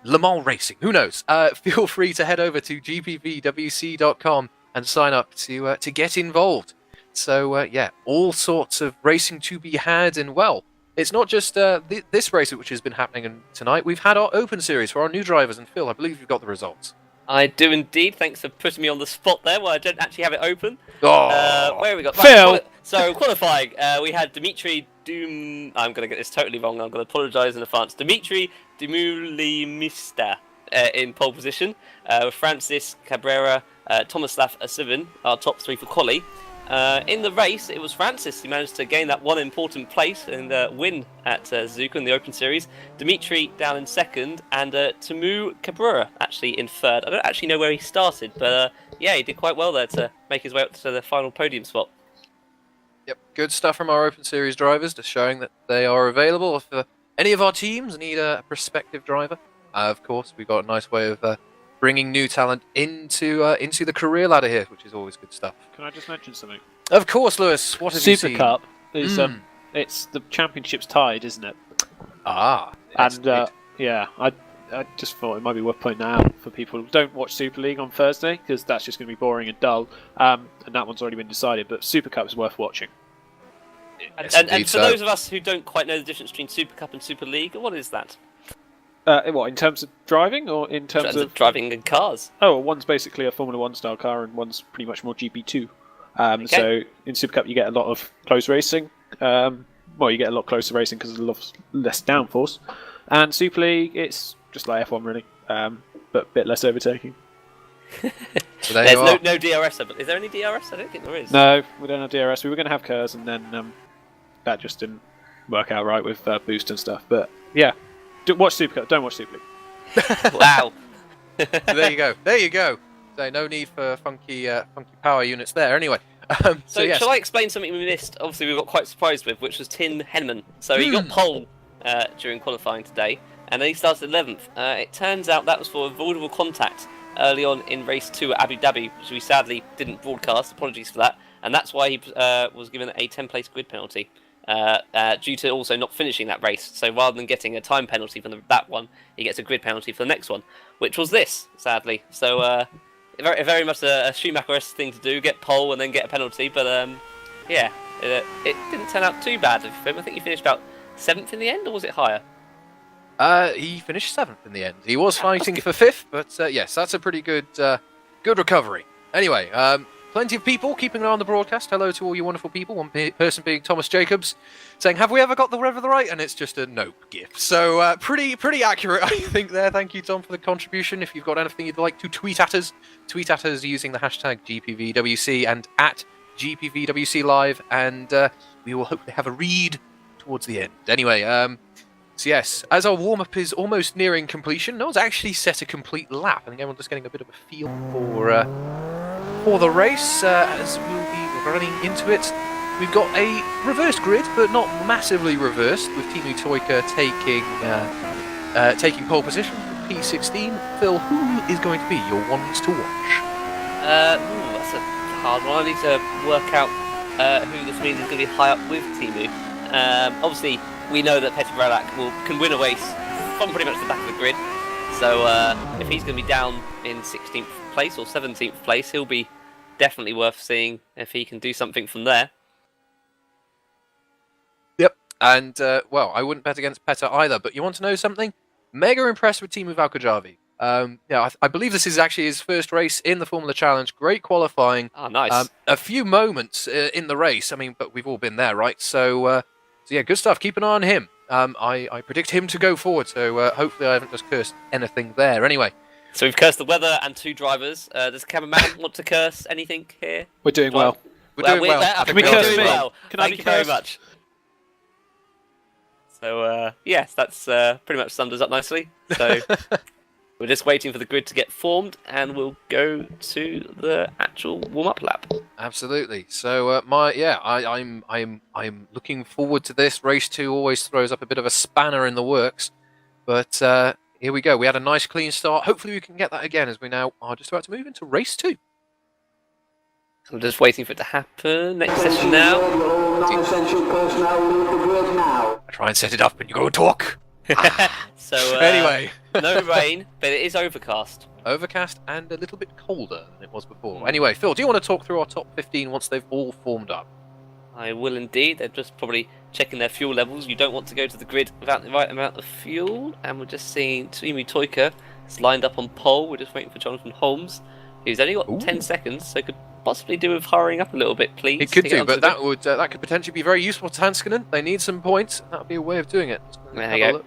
Le Mans racing, who knows, feel free to head over to GPVWC.com and sign up to get involved. So, all sorts of racing to be had, and well, it's not just this race which has been happening tonight. We've had our Open Series for our new drivers, and Phil, I believe you've got the results. I do indeed. Thanks for putting me on the spot there, where I don't actually have it open. Oh, where have we got? Phil! Right, so, qualifying, we had Dimitri Doom... I'm going to get this totally wrong. I'm going to apologise in advance. Dimitri Dumoulimista in pole position. Francis Cabrera, Tomislav Asivin, our top 3 for quali. In the race, it was Francis who managed to gain that one important place and win at Suzuka in the Open Series. Dimitri down in second, and Timu Cabrera actually in third. I don't actually know where he started, but he did quite well there to make his way up to the final podium spot. Yep, good stuff from our Open Series drivers, just showing that they are available. If any of our teams need a prospective driver, of course, we've got a nice way of bringing new talent into the career ladder here, which is always good stuff. Can I just mention something? Of course, Lewis. What have you seen? Super Cup is it's the championship's tied, isn't it? And I just thought it might be worth pointing out for people who don't watch Super League on Thursday, because that's just going to be boring and dull. And that one's already been decided. But Super Cup is worth watching. And for those of us who don't quite know the difference between Super Cup and Super League, what is that? What, in terms of driving, or in terms of driving in cars? Oh, one's basically a Formula 1 style car, and one's pretty much more GP2. So in Super Cup you get a lot of close racing. You get a lot closer racing because there's a lot less downforce. And Super League, it's just like F1 really. but a bit less overtaking. So there There's you are. no DRS, but is there any DRS? I don't think there is. No, we don't have DRS. We were going to have KERS, and then that just didn't work out right with boost and stuff. But yeah, watch Supercup. Don't watch Super League. Wow. So there you go. There you go. So no need for funky power units there. Anyway. So yes. shall I explain something we missed? Obviously, we got quite surprised with, which was Tim Henman. So he got pole during qualifying today, and then he started 11th. It turns out that was for avoidable contact early on in race 2 at Abu Dhabi, which we sadly didn't broadcast. Apologies for that. And that's why he was given a 10-place grid penalty due to also not finishing that race. So rather than getting a time penalty for that one, he gets a grid penalty for the next one, which was this, sadly. So very much a Schumacher-esque thing to do, get pole and then get a penalty. But yeah, it didn't turn out too bad for him. I think he finished about 7th in the end, or was it higher? He finished 7th in the end. He was fighting for 5th, but yes, that's a pretty good recovery. Anyway, plenty of people keeping an eye on the broadcast. Hello to all you wonderful people. One person being Thomas Jacobs, saying, "Have we ever got the rev of the right?" And it's just a nope gif. So pretty accurate, I think. There. Thank you, Tom, for the contribution. If you've got anything you'd like to tweet at us using the hashtag GPVWC and at GPVWC Live, and we will hopefully have a read towards the end. Anyway, so yes, as our warm-up is almost nearing completion, no one's actually set a complete lap. I think everyone's just getting a bit of a feel for the race as we'll be running into it. We've got a reversed grid, but not massively reversed, with Timu Toika taking pole position for P16. Phil, who is going to be your ones to watch? That's a hard one. I need to work out who this means is going to be high up with Timu. Obviously, we know that Petr Brelak can win a race from pretty much the back of the grid. So if he's going to be down in 16th place or 17th place, he'll be definitely worth seeing if he can do something from there. Yep, and well, I wouldn't bet against Petr either, but you want to know something? Mega impressed with Timu Valkajavi. Yeah, I believe this is actually his first race in the Formula Challenge. Great qualifying. Oh, nice. A few moments in the race. I mean, but we've all been there, right? So yeah, good stuff. Keep an eye on him. I predict him to go forward, so hopefully I haven't just cursed anything there. Anyway. So we've cursed the weather and 2 drivers. Does the cameraman want to curse anything here? We're doing well. We're doing well. I Can think we we're curse doing me? well. Can I Thank be you very cursed? much. So yes, that's pretty much summed us up nicely. So we're just waiting for the grid to get formed, and we'll go to the actual warm-up lap. Absolutely. So I'm looking forward to this. Race 2 always throws up a bit of a spanner in the works, but here we go. We had a nice clean start. Hopefully we can get that again, as we now are just about to move into race 2. I'm just waiting for it to happen. Next session now. Non-essential personnel leave the grid now. I try and set it up, and you go and talk. So Anyway, no rain, but it is overcast. overcast and a little bit colder than it was before. Anyway, Phil, do you want to talk through our top 15 once they've all formed up? I will indeed. They're just probably checking their fuel levels. You don't want to go to the grid without the right amount of fuel. And we're just seeing Timu Toika is lined up on pole. We're just waiting for Jonathan Holmes, who's only got 10 seconds, so could possibly do with hurrying up a little bit, please. It could do, but that could potentially be very useful to Tanskanen. They need some points. That would be a way of doing it. There you go.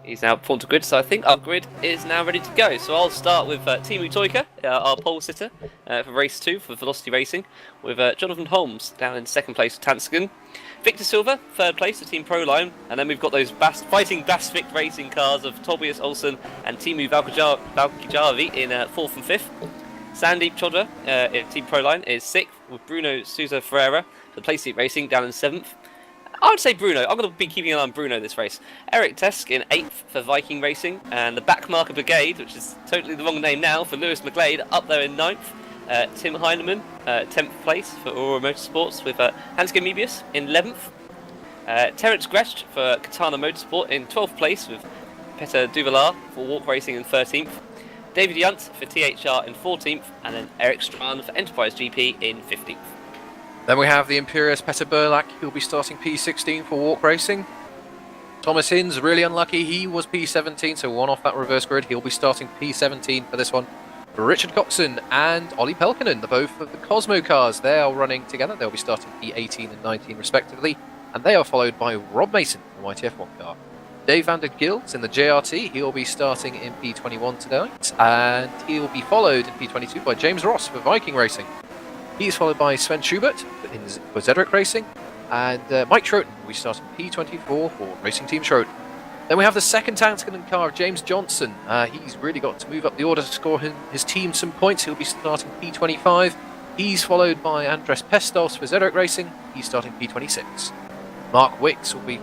He's now formed to grid, so I think our grid is now ready to go. So I'll start with Timu Toika, our pole sitter for race 2 for Velocity Racing, with Jonathan Holmes down in 2nd place for Tanskanen. Victor Silva, 3rd place for Team Proline, and then we've got those fighting Basvik racing cars of Tobias Olsen and Timu Valkajavi in 4th and 5th. Sandeep Chodra in Team Proline is 6th, with Bruno Souza Ferreira for Place Seat Racing down in 7th. I would say Bruno. I'm going to be keeping an eye on Bruno this race. Eric Tesk in 8th for Viking Racing, and the Backmarker Brigade, which is totally the wrong name now, for Lewis McGlade, up there in 9th. Tim Heinemann, 10th place for Aurora Motorsports, with Hans Mebius in 11th. Terence Gresch for Katana Motorsport in 12th place, with Peter Duvallard for Walk Racing in 13th. David Yunt for THR in 14th, and then Eric Strand for Enterprise GP in 15th. Then we have the Imperious Petr Burlak, who'll be starting P16 for Walk Racing. Thomas Hinz, really unlucky. He was P17, so one off that reverse grid. He'll be starting P17 for this one. For Richard Coxon and Ollie Pelkinen, the both of the Cosmo cars, they are running together. They'll be starting P18 and 19 respectively. And they are followed by Rob Mason, the YTF1 car. Dave van der Gilt in the JRT. He'll be starting in P21 tonight, and he'll be followed in P22 by James Ross for Viking Racing. He's followed by Sven Schubert for Zedric Racing, and Mike Schroten will be starting P24 for Racing Team Schroten. Then we have the second Tanskanen car of James Johnson. He's really got to move up the order to score his team some points. He'll be starting P25. He's followed by Andres Pestos for Zedric Racing. He's starting P26. Mark Wicks will be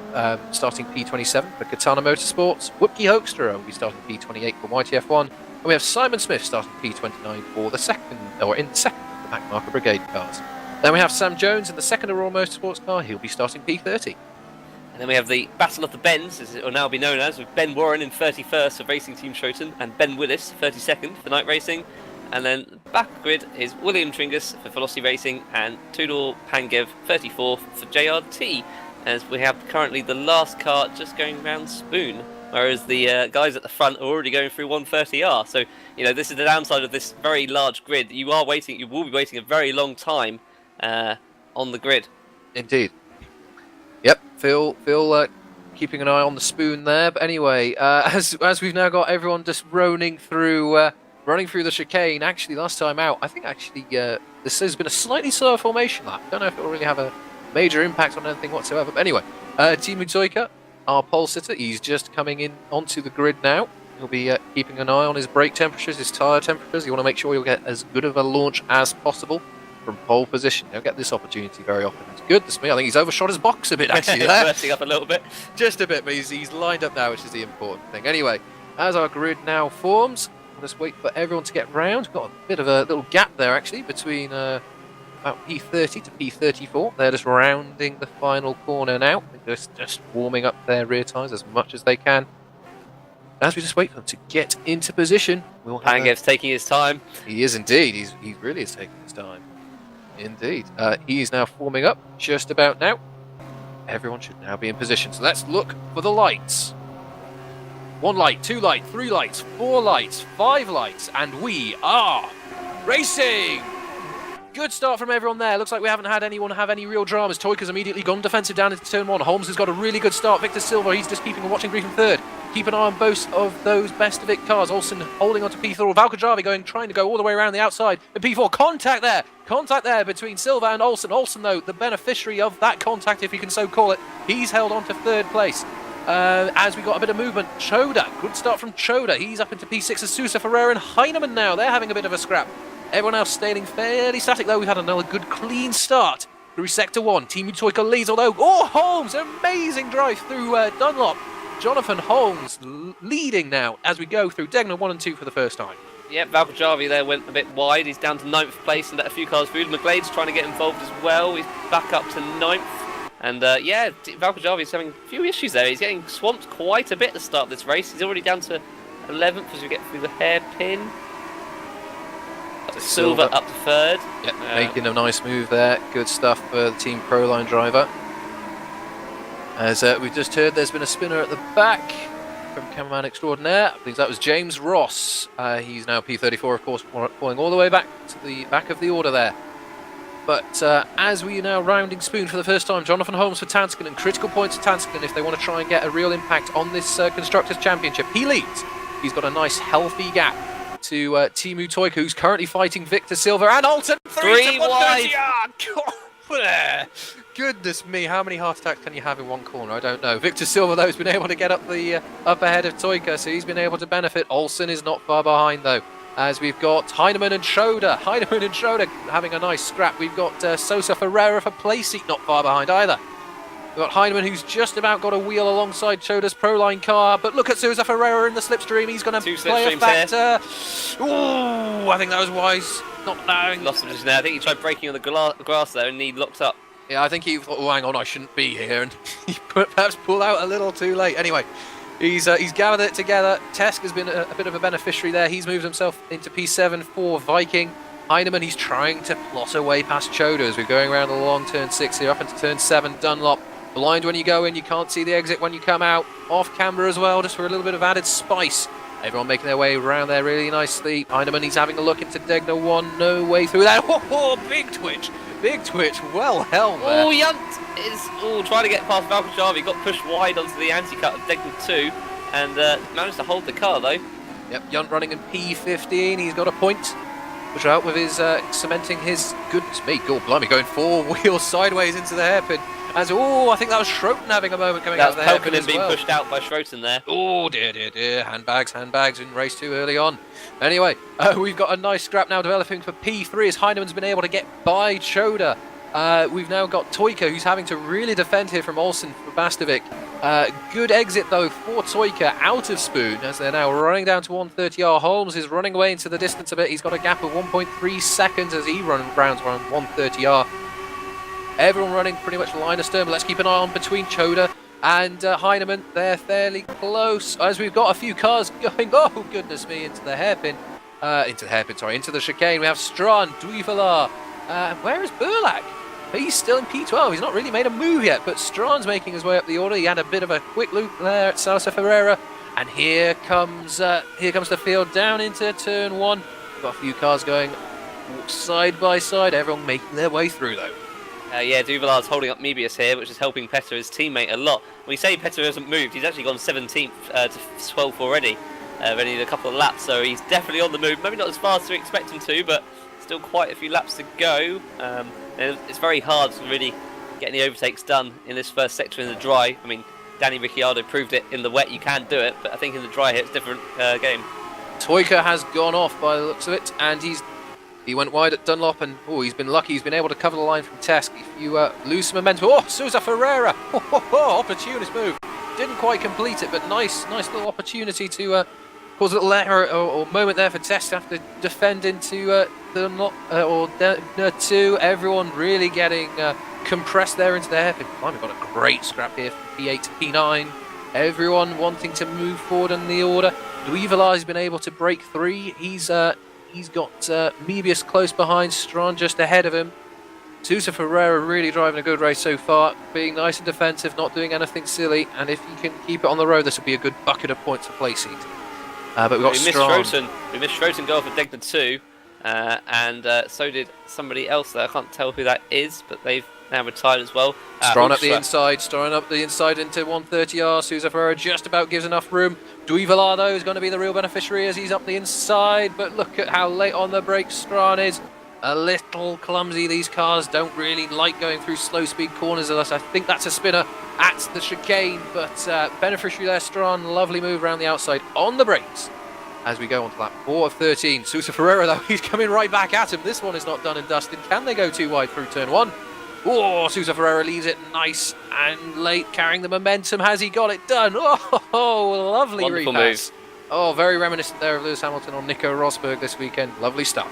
starting P27 for Katana Motorsports. Whoopke Hoekstra will be starting P28 for YTF1. And we have Simon Smith starting P29 for the second of the McMarker Brigade cars. Then we have Sam Jones in the second Aurora Motorsports car. He'll be starting P30. And then we have the Battle of the Bens, as it will now be known as, with Ben Warren in 31st for Racing Team Schroten and Ben Willis 32nd for Night Racing. And then back grid is William Tringus for Velocity Racing and Tudor Pangev 34th for JRT, as we have currently the last car just going round Spoon, whereas the guys at the front are already going through 130R. So, this is the downside of this very large grid. You will be waiting a very long time on the grid. Indeed. Yep, Phil keeping an eye on the Spoon there. But anyway, as we've now got everyone just running through the chicane. Actually, last time out, I think this has been a slightly slower formation lap. Don't know if it will really have a major impact on anything whatsoever. But anyway, Teemu Toika, our pole sitter, he's just coming in onto the grid now. He'll be keeping an eye on his brake temperatures, his tyre temperatures. You want to make sure you'll get as good of a launch as possible from pole position. You don't get this opportunity very often. It's goodness me, I think he's overshot his box a bit actually there. Bursting up a little bit. Just a bit, but he's lined up now, which is the important thing. Anyway, as our grid now forms, we'll just wait for everyone to get round. We've got a bit of a little gap there actually between about P30 to P34. They're just rounding the final corner now. They're just warming up their rear tyres as much as they can. As we just wait for them to get into position, we'll have Pangev's taking his time. He is indeed. He really is taking his time. Indeed. He is now forming up just about now. Everyone should now be in position. So let's look for the lights. 1 light, 2 light, 3 lights, 4 lights, 5 lights, and we are racing! Good start from everyone there. Looks like we haven't had anyone have any real dramas. Toika's immediately gone defensive down into turn 1. Holmes has got a really good start. Victor Silva, he's just keeping a watching brief in third. Keep an eye on both of those best of it cars. Olsen holding on to P4. Valkajavi trying to go all the way around the outside. And P4, contact there between Silva and Olsen. Olsen, though, the beneficiary of that contact, if you can so call it. He's held on to third place. As we got a bit of movement, Choda, good start from Choda. He's up into P6 as Sousa Ferreira and Heinemann now. They're having a bit of a scrap. Everyone else staying fairly static, though. We've had another good, clean start through Sector 1. Teemu Toika leads, although... Oh, Holmes! Amazing drive through Dunlop. Jonathan Holmes leading now as we go through Degner 1 and 2 for the first time. Yep, Valkajavi there went a bit wide. He's down to 9th place and let a few cars through. McGlade's trying to get involved as well. He's back up to 9th. And Valkajavi is having a few issues there. He's getting swamped quite a bit at the start of this race. He's already down to 11th as we get through the hairpin. Silva up to 3rd. Yep, making a nice move there. Good stuff for the Team Proline driver. As we've just heard, there's been a spinner at the back from Cameraman Extraordinaire. I think that was James Ross. He's now P34, of course, falling all the way back to the back of the order there. But as we are now rounding Spoon for the first time, Jonathan Holmes for Tanskin, and critical points for Tanskin if they want to try and get a real impact on this Constructors' Championship. He leads. He's got a nice healthy gap to Teemu Toika, who's currently fighting Victor Silva and Alton. 3 wide. Goodness me, how many heart attacks can you have in one corner? I don't know. Victor Silva, though, has been able to get up the up ahead of Toika, so he's been able to benefit. Olsen is not far behind, though, as we've got Heinemann and Schroeder. Heinemann and Schroeder having a nice scrap. We've got Sosa Ferreira for place seat, not far behind either. We've got Heinemann, who's just about got a wheel alongside Schroeder's Proline car, but look at Sosa Ferreira in the slipstream. He's going to play a factor. Ooh, I think that was wise. Not allowing. Lost position there. I think he tried braking on the grass there and he locked up. Yeah, I think he thought, oh, hang on, I shouldn't be here, and he perhaps pulled out a little too late. Anyway, he's gathered it together. Tesk has been a bit of a beneficiary there. He's moved himself into P7 for Viking. Heinemann, he's trying to plot away past Choda as we're going around the long turn 6 here, up into turn 7. Dunlop, blind when you go in, you can't see the exit when you come out. Off camera as well, just for a little bit of added spice. Everyone making their way around there really nicely. Heinemann, he's having a look into Degner 1, no way through that. Oh, big twitch, well held there. Oh, Yunt is trying to get past Valkajavi. He got pushed wide onto the anti-cut of Degner 2 and managed to hold the car though. Yep, Yunt running in P15, he's got a point. Push out with his cementing his, goodness me, God blimey, going 4 wheels sideways into the hairpin. As, I think that was Schroten having a moment coming out of the hairpin as well. being pushed out by Schroten there. Oh dear, handbags in race 2 early on. Anyway, we've got a nice scrap now developing for P3 as Heinemann's been able to get by Choda. We've now got Toika, who's having to really defend here from Olsen for Bastovic. Good exit though for Toika out of Spoon as they're now running down to 130R. Holmes is running away into the distance a bit. He's got a gap of 1.3 seconds as he runs around 130R. Everyone running pretty much line of stern, but let's keep an eye on between Choda and Heinemann. They're fairly close as we've got a few cars going, oh goodness me, into the chicane. We have Strawn, Duivelar. Where is Burlak? He's still in P12. He's not really made a move yet, but Strawn's making his way up the order. He had a bit of a quick loop there at Sousa Ferreira, and here comes the field down into turn 1. We've got a few cars going side by side. Everyone making their way through though. Yeah, Duvelar's holding up Mebius here, which is helping Petter, his teammate, a lot. We say Petter hasn't moved. He's actually gone 17th to 12th already. Only need a couple of laps, so he's definitely on the move. Maybe not as fast as we expect him to, but still quite a few laps to go. It's very hard to really get any overtakes done in this first sector in the dry. I mean, Danny Ricciardo proved it in the wet. You can do it, but I think in the dry here it's a different game. Toika has gone off by the looks of it, and he went wide at Dunlop, and he's been lucky. He's been able to cover the line from Tesk. If you lose some momentum, Sousa Ferreira, opportunist move. Didn't quite complete it, but nice little opportunity to cause a little error or moment there for Tesk to have to defend into Dunlop or Degner 2. Everyone really getting compressed there into the hairpin. We've got a great scrap here from P8 to P9. Everyone wanting to move forward in the order. Duivelar has been able to break 3. He's got Mebius close behind, Strawn just ahead of him. Sousa Ferreira really driving a good race so far, being nice and defensive, not doing anything silly, and if he can keep it on the road, this will be a good bucket of points for place seat. But we've got Strawn. We missed Schroten go for Degner 2, and so did somebody else there. I can't tell who that is, but they've now retired as well. Strawn up the inside into 130R. Sousa Ferreira just about gives enough room. Duivelar though is going to be the real beneficiary as he's up the inside, but look at how late on the brakes Strawn is. A little clumsy. These cars don't really like going through slow speed corners unless I think that's a spinner at the chicane, but beneficiary there Strawn. Lovely move around the outside on the brakes as we go on to lap 4 of 13. Sousa Ferreira though, he's coming right back at him. This one is not done and dusted. Can they go too wide through turn 1? Sousa Ferreira leaves it nice and late, carrying the momentum. Has he got it done? Lovely wonderful repass. Move. Very reminiscent there of Lewis Hamilton on Nico Rosberg this weekend. Lovely stuff.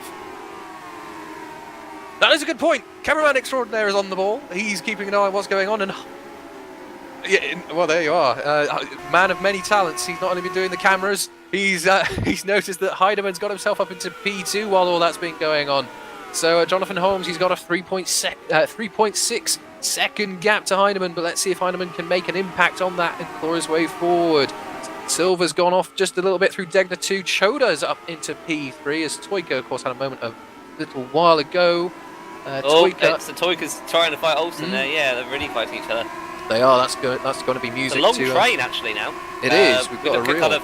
That is a good point. Cameraman extraordinaire is on the ball. He's keeping an eye on what's going on, and there you are. Man of many talents. He's not only been doing the cameras, he's noticed that Heidemann's got himself up into P2 while all that's been going on. So Jonathan Holmes, he's got a 3.6 second gap to Heinemann, but let's see if Heinemann can make an impact on that and claw his way forward. Silver's gone off just a little bit through Degner 2. Choda's up into P3 as Toika, of course, had a moment a little while ago. Toika's trying to fight Olsen there. Yeah, they're really fighting each other. They are. That's going to be music. It's a long train actually now. It is. We've got a real. Kind of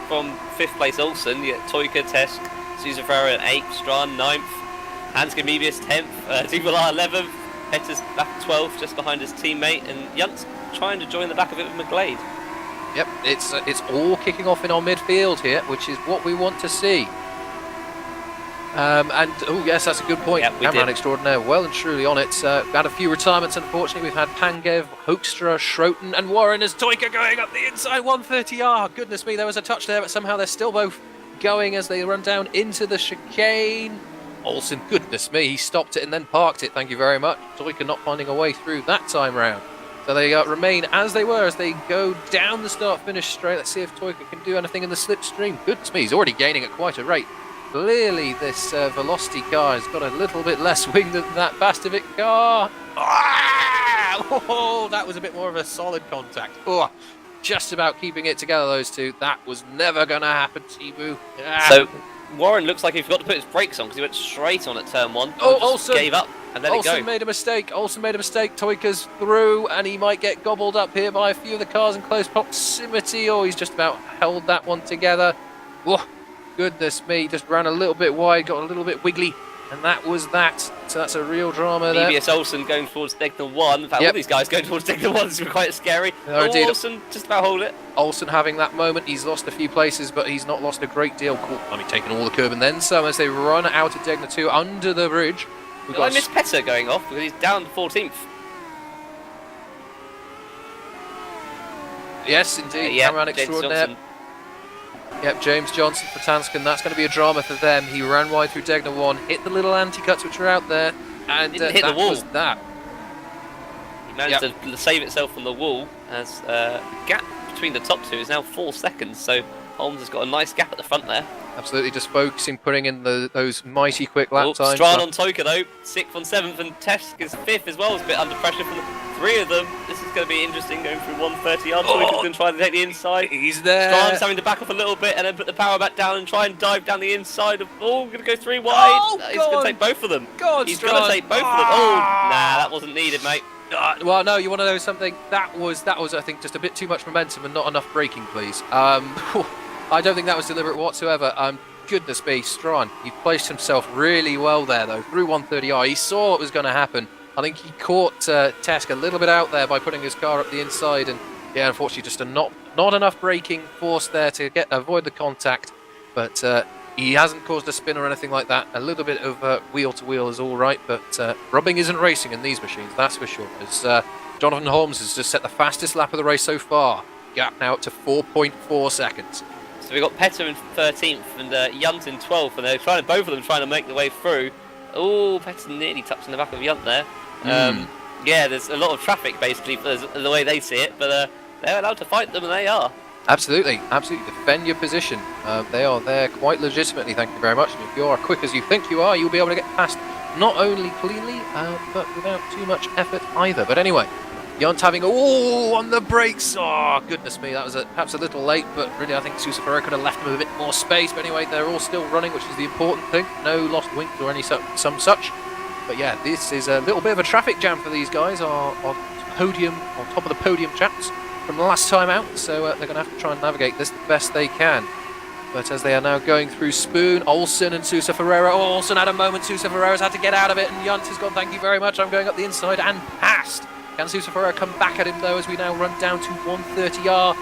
from 5th place Olsen, you get Toika, Tesk, Sousa Ferreira 8th, Strawn 9th, Hanska Mebius 10th, Duvelar 11th, Petter's back 12th, just behind his teammate, and Yunt's trying to join the back of it with McGlade. Yep, it's all kicking off in our midfield here, which is what we want to see. Yes, that's a good point. Yep, Cameron extraordinaire, well and truly on it. We've had a few retirements, unfortunately. We've had Pangev, Hoekstra, Schroten, and Warren as Toika going up the inside 130R. Goodness me, there was a touch there, but somehow they're still both going as they run down into the chicane. Olsen, goodness me, he stopped it and then parked it. Thank you very much. Toika not finding a way through that time round. So they remain as they were as they go down the start-finish straight. Let's see if Toika can do anything in the slipstream. Goodness me, he's already gaining at quite a rate. Clearly, this Velocity car has got a little bit less wing than that Bastovic car. That was a bit more of a solid contact. just about keeping it together, those two. That was never going to happen, Tibu. So Warren looks like he forgot to put his brakes on because he went straight on at turn 1. Oh, Just Olsen gave up and let it go. Olsen made a mistake. Toika's through, and he might get gobbled up here by a few of the cars in close proximity. Oh, he's just about held that one together. Oh, goodness me, just ran a little bit wide, got a little bit wiggly, and that was that. So that's a real drama there. EBS Olsen going towards Degner 1. In fact, all these guys going towards Degner 1 is quite scary. Olsen just about hold it. Olsen having that moment. He's lost a few places, but he's not lost a great deal. Cool. I mean, taking all the curb and then some as they run out of Degner 2 under the bridge. I miss Petter going off because he's down 14th. Yes, indeed. Yeah, Cameraman extraordinaire. Yep, James Johnson for Tanskin. That's going to be a drama for them. He ran wide through Degner 1, hit the little anti-cuts which are out there, and Didn't hit the wall. Was that. He managed to save itself from the wall as gap between the top two is now 4 seconds, so Holmes has got a nice gap at the front there. Absolutely, just focusing, putting in those mighty quick lap times. Strawn on Toika though, 6th on 7th, and Tesk is 5th as well. It's a bit under pressure from the 3 of them. This is going to be interesting going through 130 yards. Toika's going to try to take the inside. He's there. Strawn's having to back off a little bit and then put the power back down and try and dive down the inside of. Oh, going to go 3 wide. He's going to take both of them. He's going to take both of them. Oh, nah, that wasn't needed, mate. Well, no, you want to know something? That was, I think, just a bit too much momentum and not enough braking, please. I don't think that was deliberate whatsoever. Goodness me, Strawn, he placed himself really well there, though, through 130R. He saw what was going to happen. I think he caught Tesk a little bit out there by putting his car up the inside, and yeah, unfortunately, just not enough braking force there to avoid the contact. But he hasn't caused a spin or anything like that. A little bit of wheel to wheel is all right, but rubbing isn't racing in these machines, that's for sure. As Jonathan Holmes has just set the fastest lap of the race so far. Gap now up to 4.4 seconds. So we've got Petter in 13th and Yunt in 12th, and they're both of them trying to make the way through. Oh, Petter nearly touching the back of Yunt there. Yeah, there's a lot of traffic basically for the way they see it, but they're allowed to fight them, and they are. Absolutely, absolutely. Defend your position. They are there quite legitimately, thank you very much. And if you are quick as you think you are, you'll be able to get past not only cleanly, but without too much effort either. But anyway, Yunt having on the brakes. Oh, goodness me, that was perhaps a little late, but really I think Sousa Ferreira could have left him a bit more space. But anyway, they're all still running, which is the important thing. No lost wings or some such. But yeah, this is a little bit of a traffic jam for these guys, our podium, on top of the podium chaps from the last time out. So they're going to have to try and navigate this the best they can. But as they are now going through Spoon, Olsen and Sousa Ferreira. Oh, Olsen had a moment, Sousa Ferreira's had to get out of it, and Yunt has gone, thank you very much, I'm going up the inside and past. Can Sousa Ferreira come back at him though as we now run down to 130R?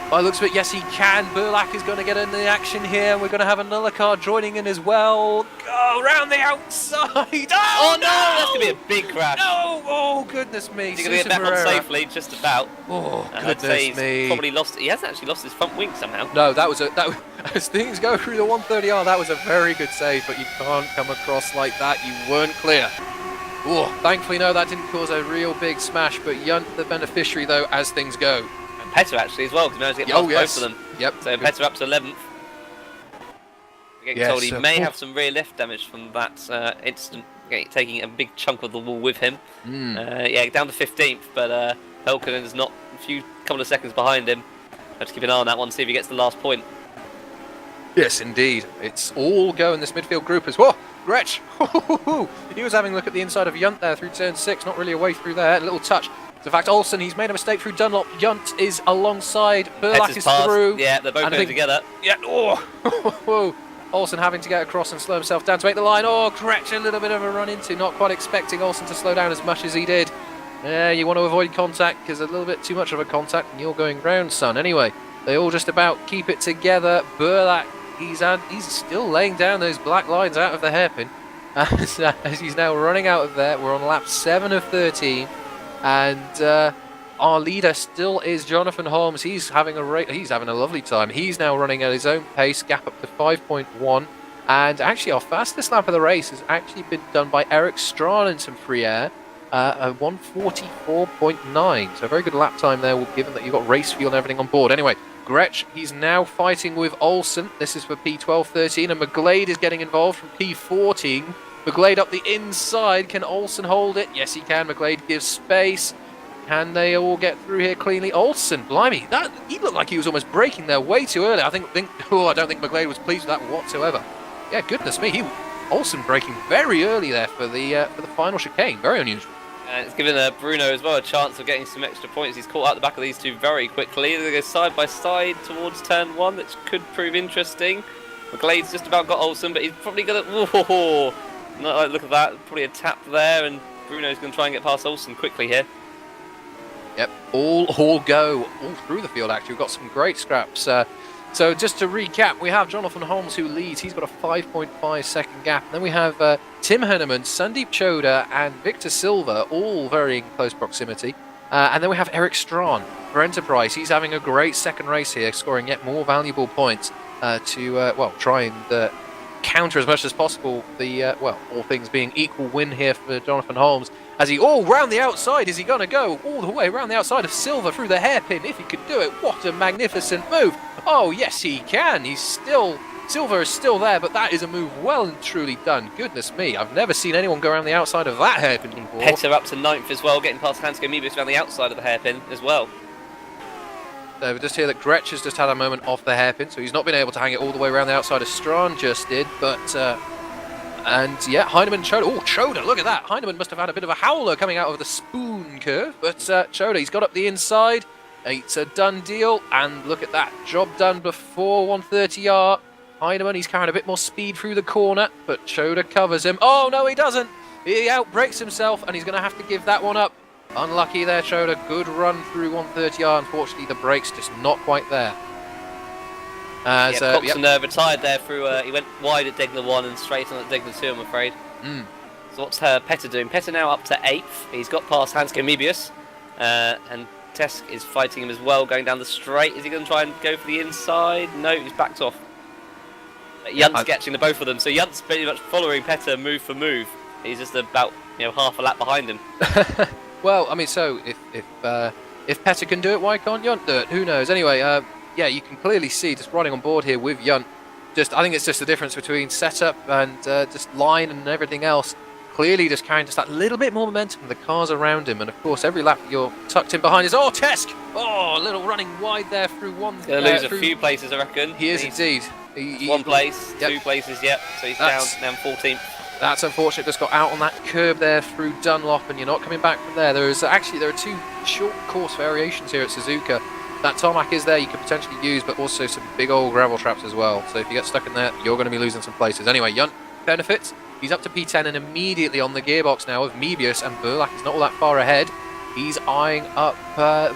By the looks of it, yes he can. Burlak is going to get in the action here. We're going to have another car joining in as well. Go around the outside. Oh no, that's going to be a big crash. No, oh goodness me. He's going to get back on safely, just about. Oh, I'd say goodness me. Probably lost. He hasn't actually lost his front wing somehow. No, as things go through the 130R, that was a very good save, but you can't come across like that. You weren't clear. Oh, thankfully, no, that didn't cause a real big smash, but Yunt the beneficiary, though, as things go. And Petter, actually, as well, because he managed to get past both of them. Yep. So Petter up to 11th. We're getting told he may have some rear lift damage from that incident, taking a big chunk of the wall with him. Yeah, down to 15th, but Pelkonen's not a couple of seconds behind him. Have to keep an eye on that one, see if he gets the last point. Yes, indeed. It's all go in this midfield group as well. Gretsch! He was having a look at the inside of Yunt there through turn 6, not really a way through there. A little touch. In fact, Olsen, he's made a mistake through Dunlop. Yunt is alongside. Burlak is through. Yeah, they're both going together. Yeah, Olsen having to get across and slow himself down to make the line. Oh, Gretsch, a little bit of a run into. Not quite expecting Olsen to slow down as much as he did. Yeah, you want to avoid contact because a little bit too much of a contact and you're going round, son. Anyway, they all just about keep it together. Burlak, he's still laying down those black lines out of the hairpin as he's now running out of there. We're on lap 7 of 13, and our leader still is Jonathan Holmes. He's having a lovely time. He's now running at his own pace, gap up to 5.1, and actually our fastest lap of the race has actually been done by Eric Strawn in some free air. 144.9, so a very good lap time there, given that you've got race fuel and everything on board. Anyway, Gretsch, he's now fighting with Olsen. This is for P12-13, and McGlade is getting involved from P14. McGlade up the inside. Can Olsen hold it? Yes, he can. McGlade gives space. Can they all get through here cleanly? Olsen, blimey, he looked like he was almost braking there way too early. I don't think McGlade was pleased with that whatsoever. Yeah, goodness me, Olsen braking very early there for the final chicane. Very unusual. And it's given Bruno as well a chance of getting some extra points. He's caught out the back of these two very quickly. They go side by side towards turn 1, which could prove interesting. McGlade's just about got Olsen, but he's probably going to... Whoa! Not like, look at that, probably a tap there, and Bruno's going to try and get past Olsen quickly here. Yep, all go, all through the field actually. We've got some great scraps. So just to recap, we have Jonathan Holmes who leads. He's got a 5.5 second gap. And then we have Tim Henneman, Sandeep Choda and Victor Silva, all very in close proximity. And then we have Eric Strawn for Enterprise. He's having a great second race here, scoring yet more valuable points to try and counter as much as possible the, all things being equal, win here for Jonathan Holmes. As he, round the outside, is he going to go all the way around the outside of Silva through the hairpin? If he could do it, what a magnificent move. Oh, yes, he can. Silva is still there, but that is a move well and truly done. Goodness me, I've never seen anyone go around the outside of that hairpin before. Petter up to 9th as well, getting past Hansko Mebius around the outside of the hairpin as well. So we just hear that Gretsch has just had a moment off the hairpin, so he's not been able to hang it all the way around the outside of Strawn just did, but... Heinemann, Choda. Oh, Choda, look at that. Heinemann must have had a bit of a howler coming out of the spoon curve, but Choda, he's got up the inside. It's a done deal, and look at that. Job done before 130R. Heinemann, he's carrying a bit more speed through the corner, but Choda covers him. Oh, no, he doesn't. He outbrakes himself, and he's going to have to give that one up. Unlucky there, Choda. Good run through 130R. Unfortunately, the brake's just not quite there. Coxon retired there through, he went wide at Degner 1 and straight on at Degner 2, I'm afraid. So what's Petter doing? Petter now up to 8th. He's got past Hansko Mebius, and Tesk is fighting him as well, going down the straight. Is he going to try and go for the inside? No, he's backed off. Junt's catching the both of them, so Junt's pretty much following Petter move for move. He's just about half a lap behind him. Well, I mean, so if Petter can do it, why can't Junt do it? Who knows? Anyway, yeah, you can clearly see just riding on board here with Junt. I think it's just the difference between setup and just line and everything else. Clearly just carrying just that little bit more momentum of the cars around him. And of course, every lap you're tucked in behind is, Tesk! Oh, a little running wide there through one. He'll lose a few places, I reckon. He is indeed. One place, yep. 2 places, yep. So he's down 14th. That's unfortunate. Just got out on that curb there through Dunlop, and you're not coming back from there. There are 2 short course variations here at Suzuka. That tarmac is there, you could potentially use, but also some big old gravel traps as well. So if you get stuck in there, you're going to be losing some places. Anyway, Junt benefits. He's up to P10 and immediately on the gearbox now of Mebius, and Burlak is not all that far ahead. He's eyeing up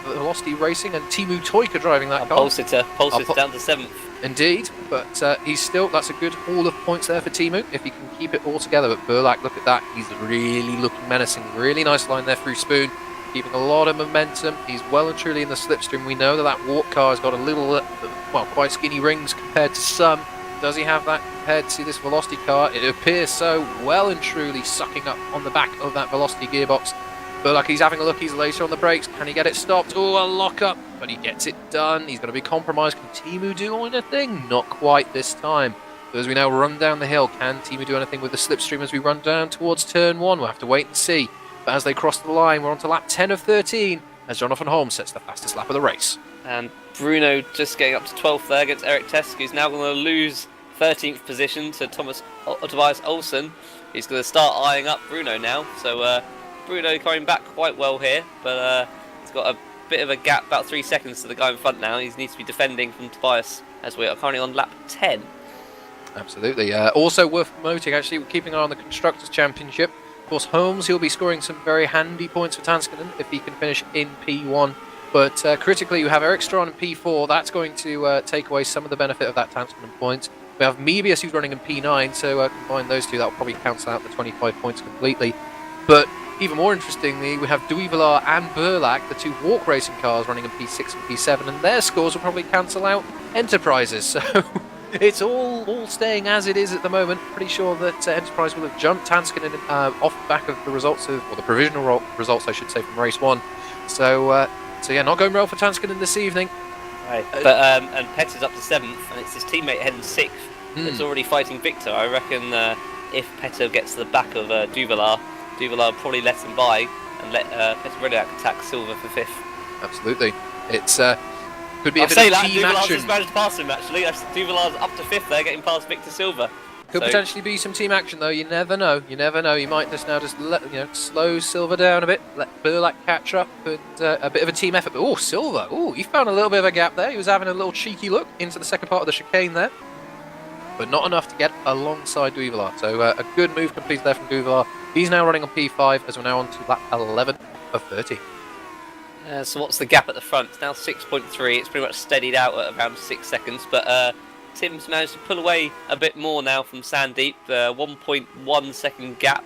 Velocity Racing and Timu Toika driving that car. Pulsitter down to 7th. Indeed, but that's a good haul of points there for Timu if he can keep it all together. But Burlak, look at that, he's really looking menacing. Really nice line there through Spoon. Keeping a lot of momentum. He's well and truly in the slipstream. We know that walk car has got a little, quite skinny rings compared to some. Does he have that compared to this Velocity car? It appears so. Well and truly sucking up on the back of that Velocity gearbox. But like he's having a look, he's later on the brakes. Can he get it stopped? Oh, a lock up. But he gets it done. He's going to be compromised. Can Timu do anything? Not quite this time. So as we now run down the hill, can Timu do anything with the slipstream as we run down towards turn 1? We'll have to wait and see. But as they cross the line, we're on to lap 10 of 13 as Jonathan Holmes sets the fastest lap of the race. And Bruno just getting up to 12th there against Eric Tesk, who's now going to lose 13th position to Tobias Olsen. He's going to start eyeing up Bruno now. So Bruno coming back quite well here, but he's got a bit of a gap, about 3 seconds to the guy in front now. He needs to be defending from Tobias as we are currently on lap 10. Absolutely. Also worth promoting, actually, we're keeping an eye on the Constructors' Championship. Of course, Holmes, he'll be scoring some very handy points for Tanskanen if he can finish in P1. But critically, you have Eric Strawn in P4. That's going to take away some of the benefit of that Tanskanen points. We have Mebius, who's running in P9, so combine those two, that will probably cancel out the 25 points completely. But even more interestingly, we have Duivelar and Burlak, the 2 walk racing cars running in P6 and P7, and their scores will probably cancel out Enterprises. So it's all staying as it is at the moment. Pretty sure that Enterprise will have jumped Tanskanen off the back of the results or the provisional results, I should say, from race 1. So yeah, not going well for Tanskanen this evening. Right. But and Petter's up to 7th, and it's his teammate heading 6th. That's already fighting Victor. I reckon if Petter gets to the back of Duvelar probably lets him by. and let Petroliak attack Silver for 5th. Absolutely. It's could be a I'll bit say of that, team Duvall's action. just managed to pass him actually. Duvall's up to 5th there, getting past Victor Silva. Could potentially be some team action though. You never know. You never know. You might just let, slow Silver down a bit, let Burlak catch up, and a bit of a team effort. Oh, Silver! Oh, he found a little bit of a gap there. He was having a little cheeky look into the second part of the chicane there, but not enough to get alongside Duvall. So a good move completed there from Duvall. He's now running on P5 as we're now on to lap 11 of 30. So what's the gap at the front? It's now 6.3. It's pretty much steadied out at around 6 seconds, but Tim's managed to pull away a bit more now from Sandeep. 1.1 second gap.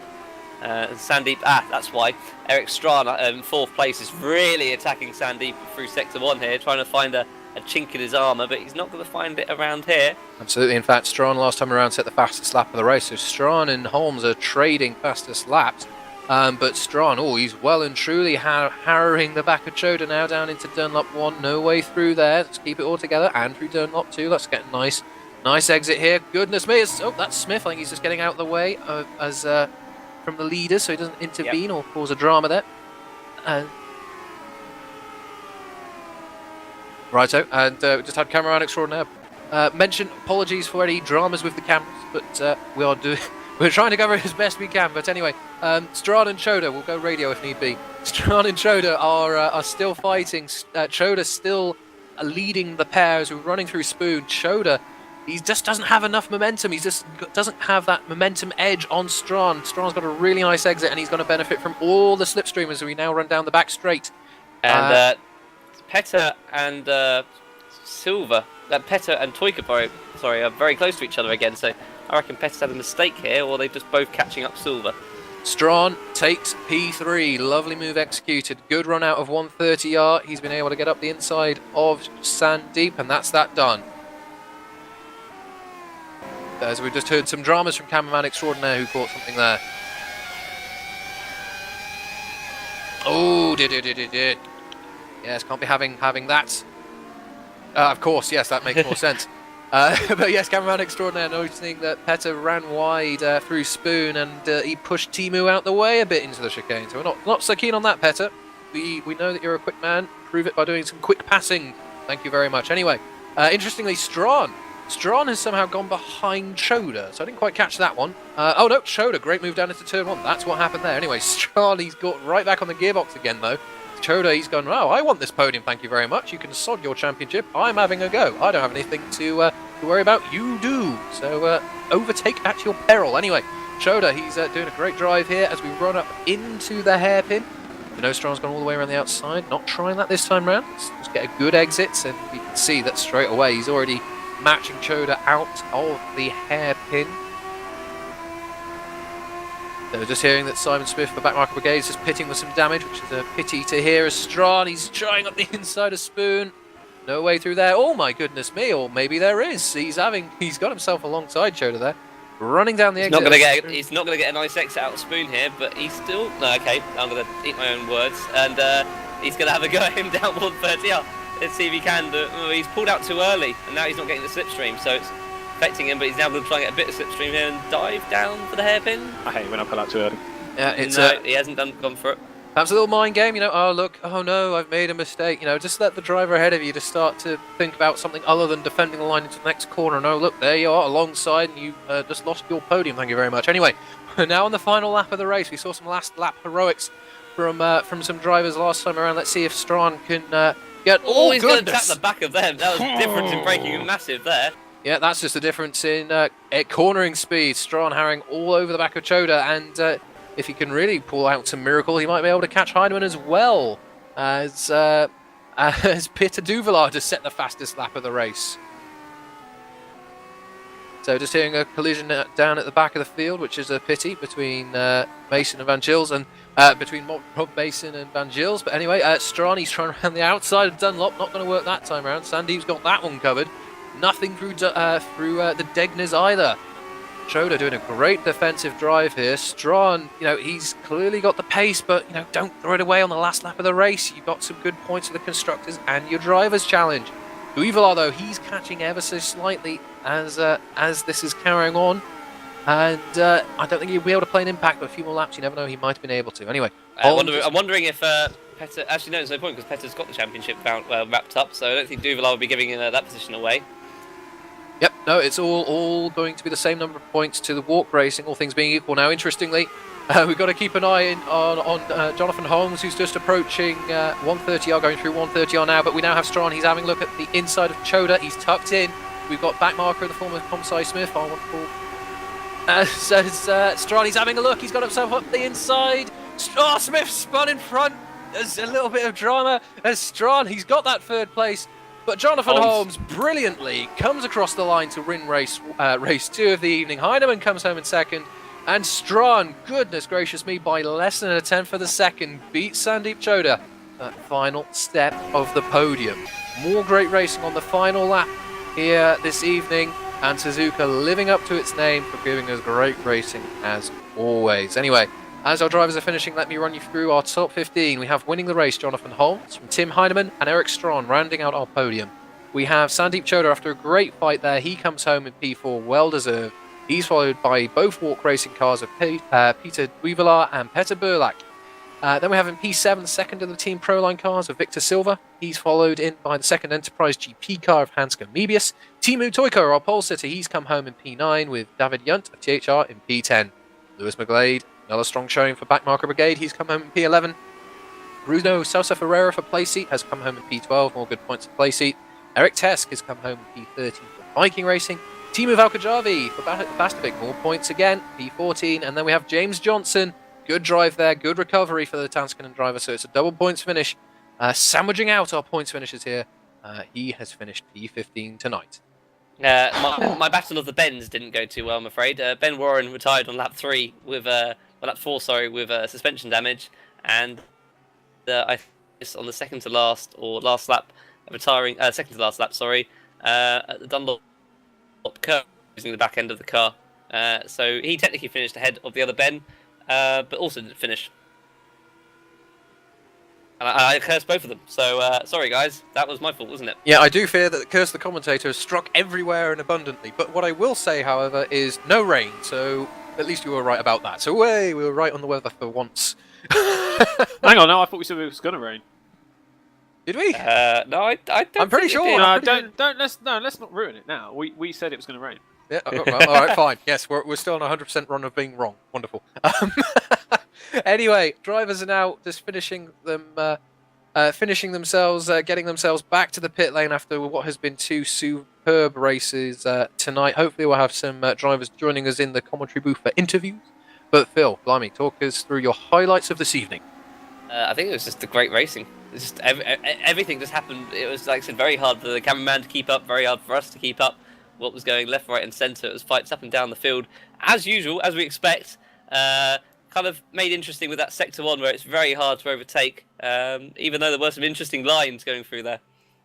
Sandeep, that's why. Eric Strawn in 4th place is really attacking Sandeep through Sector 1 here, trying to find a chink in his armour, but he's not going to find it around here. Absolutely. In fact, Strawn last time around set the fastest lap of the race, so Strawn and Holmes are trading fastest laps. But Strawn, he's well and truly harrowing the back of Choda now down into Dunlop 1. No way through there. Let's keep it all together. And through Dunlop 2. Let's get a nice exit here. Goodness me. That's Smith. I think he's just getting out of the way from the leaders so he doesn't intervene or cause a drama there. Righto. And we just had cameraman extraordinaire. Mention apologies for any dramas with the cameras, but we're trying to cover it as best we can. But anyway, Strawn and Choda, we'll go radio if need be. Strawn and Choda are still fighting. Choda still leading the pair as we're running through Spoon. Choda, he just doesn't have enough momentum. He just doesn't have that momentum edge on Strawn. Strawn's got a really nice exit, and he's going to benefit from all the slipstream as we now run down the back straight. And Petter and Silva, Petter and Toika, are very close to each other again. So I reckon Petter's had a mistake here, or they're just both catching up Silva. Strawn takes P3. Lovely move executed. Good run out of 130R. He's been able to get up the inside of Sandeep, and that's that done. As we've just heard some dramas from cameraman extraordinaire who caught something there. Oh, did. Yes, can't be having that. Of course, yes, that makes more sense. But yes, cameraman extraordinaire noticing that Petter ran wide through Spoon, and he pushed Timu out the way a bit into the chicane. So we're not so keen on that, Petter. We know that you're a quick man. Prove it by doing some quick passing. Thank you very much. Anyway, interestingly, Strawn has somehow gone behind Choda, so I didn't quite catch that one. Oh no, Choda, great move down into turn 1. That's what happened there. Anyway, Strawn, he's got right back on the gearbox again though. Choda, he's gone, I want this podium, thank you very much. You can sod your championship. I'm having a go. I don't have anything to worry about. You do. So overtake at your peril. Anyway, Choda, he's doing a great drive here as we run up into the hairpin. Strawn's gone all the way around the outside. Not trying that this time round. Let's just get a good exit, and we can see that straight away he's already matching Choda out of the hairpin. So just hearing that Simon Smith for Backmarker Brigade is just pitting with some damage, which is a pity to hear. As Strawn, he's trying up the inside of Spoon. No way through there. Oh my goodness me, or maybe there is. He's got himself alongside Choda there. Running down the exit. He's not going to get a nice exit out of Spoon here, but he's still... No, okay, I'm going to eat my own words. And he's going to have a go at him down 130. Let's see if he can do it. He's pulled out too early, and now he's not getting the slipstream, so it's affecting him, but he's now going to try and get a bit of slipstream here and dive down for the hairpin. I hate when I pull out too early. Yeah, he hasn't gone for it. Perhaps a little mind game, oh look, oh no, I've made a mistake. Just let the driver ahead of you to start to think about something other than defending the line into the next corner. No, look, there you are, alongside, and you just lost your podium, thank you very much. Anyway, we're now on the final lap of the race. We saw some last lap heroics from some drivers last time around. Let's see if Strawn can get... Oh, he's going to tap the back of them. That was the difference in braking massive there. Yeah, that's just the difference in cornering speed. Strawn harrying all over the back of Choda, and if he can really pull out some miracle, he might be able to catch Heinemann as well as Peter Duvallard to set the fastest lap of the race. So just hearing a collision down at the back of the field, which is a pity between Mason and Van Gils, and between Rob Mason and Van Gils. But anyway, Strawn, he's trying around the outside of Dunlop. Not going to work that time around. Sandeep's got that one covered. Nothing through the Degners either. Choda doing a great defensive drive here. Strawn, he's clearly got the pace, but, don't throw it away on the last lap of the race. You've got some good points for the constructors and your drivers' challenge. Duvallard, though, he's catching ever so slightly as this is carrying on. And I don't think he'll be able to play an impact, but a few more laps, you never know, he might have been able to. Anyway, I'm wondering if Petter... Actually, no, there's no point because Petter's got the championship wrapped up, so I don't think Duval will be giving that position away. Yep, no, it's all going to be the same number of points to the walk racing, all things being equal. Now, interestingly, we've got to keep an eye on Jonathan Holmes, who's just approaching 130R, going through 130R now, but we now have Strawn. He's having a look at the inside of Choda. He's tucked in. We've got back marker in the form of Comsai Smith, our wonderful. Strawn, he's having a look. He's got himself up the inside. Smith spun in front. There's a little bit of drama. As Strawn, he's got that third place. But Jonathan Holmes brilliantly comes across the line to win race 2 of the evening. Heinemann comes home in second. And Strawn, goodness gracious me, by less than a tenth of the second, beats Sandeep Choda at final step of the podium. More great racing on the final lap here this evening. And Suzuka living up to its name for giving us great racing as always. Anyway, as our drivers are finishing, let me run you through our top 15. We have winning the race, Jonathan Holmes from Tim Heinemann and Eric Strawn rounding out our podium. We have Sandeep Choda after a great fight there. He comes home in P4, well deserved. He's followed by both walk racing cars of Peter Duivelar and Petter Burlak. Then we have in P7, second in the Team Proline cars of Victor Silva. He's followed in by the second Enterprise GP car of Hanska Mebius. Timu Toiko, our pole sitter, he's come home in P9 with David Yunt of THR in P10. Lewis McGlade, another strong showing for Backmarker Brigade, he's come home in P11. Bruno Sousa Ferreira for Playseat has come home in P12, more good points for Playseat. Eric Tesk has come home in P13 for Viking Racing. Timu Valkajavi for Bastovic, more points again, P14. And then we have James Johnson. Good drive there, good recovery for the Tanskanen driver, so it's a double points finish. Sandwiching out our points finishes here. He has finished P15 tonight. My battle of the Bens didn't go too well, I'm afraid. Ben Warren retired on lap 3 with lap 4, sorry, with suspension damage, and I on the second to last or last lap, retiring second to last lap, sorry, at the Dunlop curve using the back end of the car. So he technically finished ahead of the other Ben. But also didn't finish. And I cursed both of them. So, sorry guys, that was my fault, wasn't it? Yeah, I do fear that Curse the Commentator has struck everywhere and abundantly. But what I will say, however, is no rain. So, at least you were right about that. So, we were right on the weather for once. Hang on, no, I thought we said it was going to rain. Did we? No, I don't. I'm pretty sure. No, let's not ruin it now. We said it was going to rain. Yeah, well, all right, fine. Yes, we're still on a 100% run of being wrong. Wonderful. Anyway, drivers are now just finishing themselves, getting themselves back to the pit lane after what has been 2 superb races tonight. Hopefully we'll have some drivers joining us in the commentary booth for interviews. But Phil, blimey, talk us through your highlights of this evening. I think it was just the great racing. It's just everything just happened. It was, like I said, very hard for the cameraman to keep up, very hard for us to keep up. What was going left, right and centre. It was fights up and down the field. As usual, as we expect, kind of made interesting with that Sector 1 where it's very hard to overtake, even though there were some interesting lines going through there.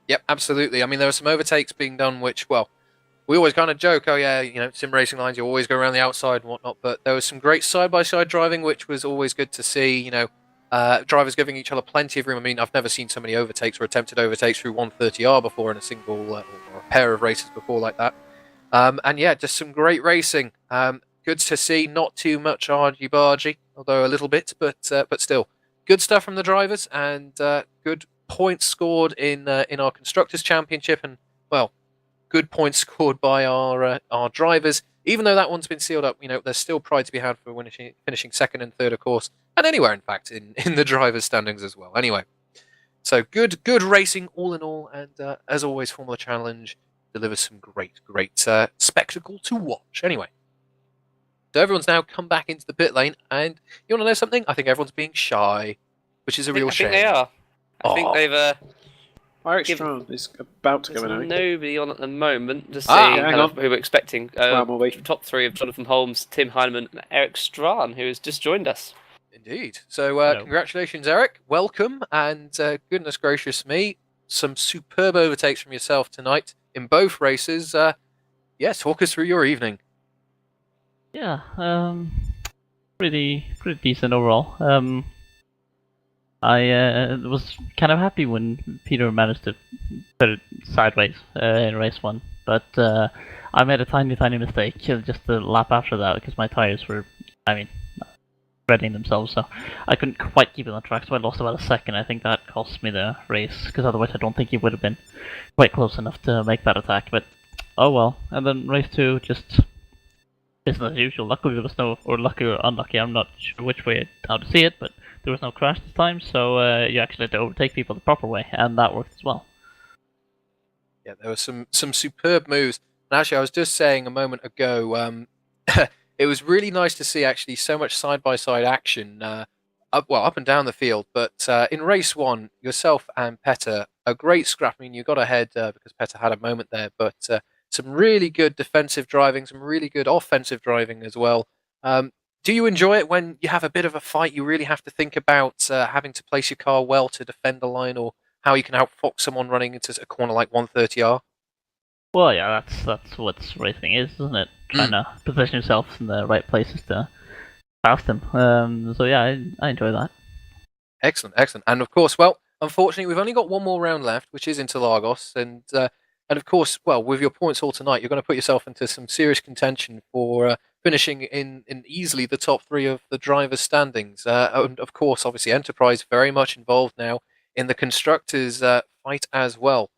Yep, absolutely. I mean, there were some overtakes being done which, well, we always kind of joke, oh yeah, you know, sim racing lines, you always go around the outside and whatnot, but there was some great side-by-side driving, which was always good to see, you know, drivers giving each other plenty of room. I mean, I've never seen so many overtakes or attempted overtakes through 130R before in a single or a pair of races before like that. And yeah, just some great racing. Good to see, not too much argy-bargy, although a little bit, but still. Good stuff from the drivers, and good points scored in our Constructors' Championship, and, well, good points scored by our drivers. Even though that one's been sealed up, you know, there's still pride to be had for finishing second and third, of course, and anywhere, in fact, in the drivers' standings as well. Anyway, so good racing all in all, and as always, Formula Challenge delivers some great spectacle to watch. Anyway, so everyone's now come back into the pit lane, and you want to know something? I think everyone's being shy, which is a real shame. I think they are. I think they've... Eric Strawn is about to go in. Nobody on at the moment. Just seeing who we're expecting. Top 3 of Jonathan Holmes, Tim Heinemann, and Eric Strawn, who has just joined us. Indeed. So congratulations, Eric. Welcome, and goodness gracious me, some superb overtakes from yourself tonight in both races. Talk us through your evening. Yeah, pretty decent overall. I was kind of happy when Peter managed to put it sideways in race 1, but I made a tiny mistake just the lap after that because my tires were, pretty spreading themselves, so I couldn't quite keep it on track, so I lost about a second. I think that cost me the race, because otherwise I don't think he would have been quite close enough to make that attack, but oh well. And then race 2, just business as usual. Luckily there was no, or lucky or unlucky, I'm not sure which way how to see it, but there was no crash this time, so you actually had to overtake people the proper way, and that worked as well. Yeah, there were some superb moves. And actually, I was just saying a moment ago, it was really nice to see actually so much side-by-side action, up and down the field. But in race 1, yourself and Petter, a great scrap. I mean, you got ahead because Petter had a moment there, but some really good defensive driving, some really good offensive driving as well. Do you enjoy it when you have a bit of a fight? You really have to think about having to place your car well to defend the line, or how you can outfox someone running into a corner like 130R? Well, yeah, that's what racing is, isn't it? Trying to position yourself in the right places to pass them. So yeah, I enjoy that. Excellent, excellent. And of course, well, unfortunately, we've only got one more round left, which is Interlagos. And of course, well, with your points all tonight, you're going to put yourself into some serious contention for finishing in easily the top 3 of the drivers' standings. And of course, obviously, Enterprise very much involved now in the constructors' fight as well.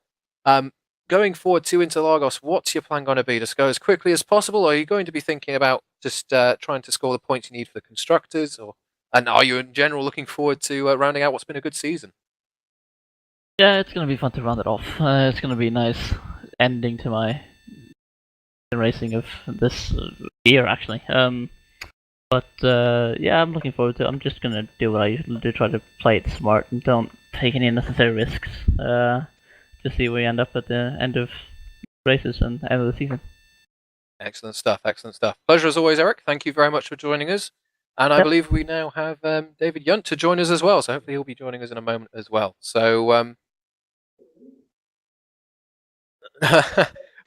Going forward to Interlagos, what's your plan going to be? Just go as quickly as possible, or are you going to be thinking about just trying to score the points you need for the constructors, and are you in general looking forward to rounding out what's been a good season? Yeah, it's gonna be fun to round it off. It's gonna be a nice ending to my racing of this year, actually. But yeah, I'm looking forward to it. I'm just gonna do what I usually do, try to play it smart and don't take any unnecessary risks. To see where we end up at the end of races and end of the season. Excellent stuff, excellent stuff. Pleasure as always, Eric. Thank you very much for joining us. And I Yep. believe we now have David Yunt to join us as well, so hopefully he'll be joining us in a moment as well. So, well,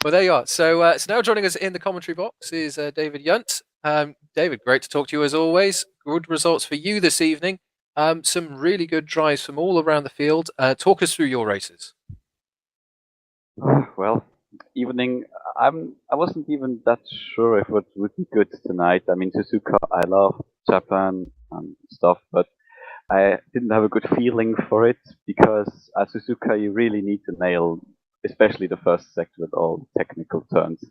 there you are. So now joining us in the commentary box is David Yunt. David, great to talk to you as always. Good results for you this evening. Some really good drives from all around the field. Talk us through your races. Well, evening. I wasn't even that sure if it would be good tonight. I mean, Suzuka, I love Japan and stuff, but I didn't have a good feeling for it because at Suzuka you really need to nail, especially the first sector with all technical turns.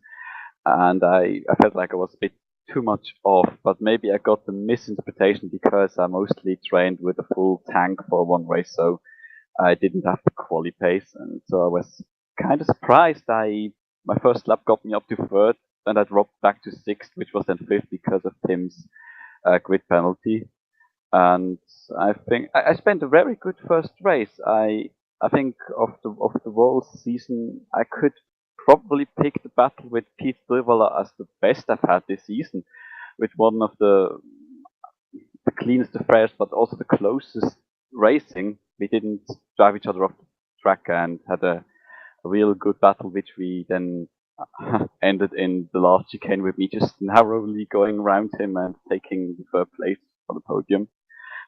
And I felt like I was a bit too much off, but maybe I got the misinterpretation because I mostly trained with a full tank for one race, so I didn't have the quali pace, and so I was kind of surprised. My first lap got me up to 3rd, and I dropped back to 6th, which was then 5th because of Tim's grid penalty. And I think I spent a very good first race. I think of the whole season, I could probably pick the battle with Pete Drivala as the best I've had this season, with one of the cleanest affairs, but also the closest racing. We didn't drive each other off the track and had a real good battle, which we then ended in the last chicane with me just narrowly going around him and taking the 3rd place for the podium,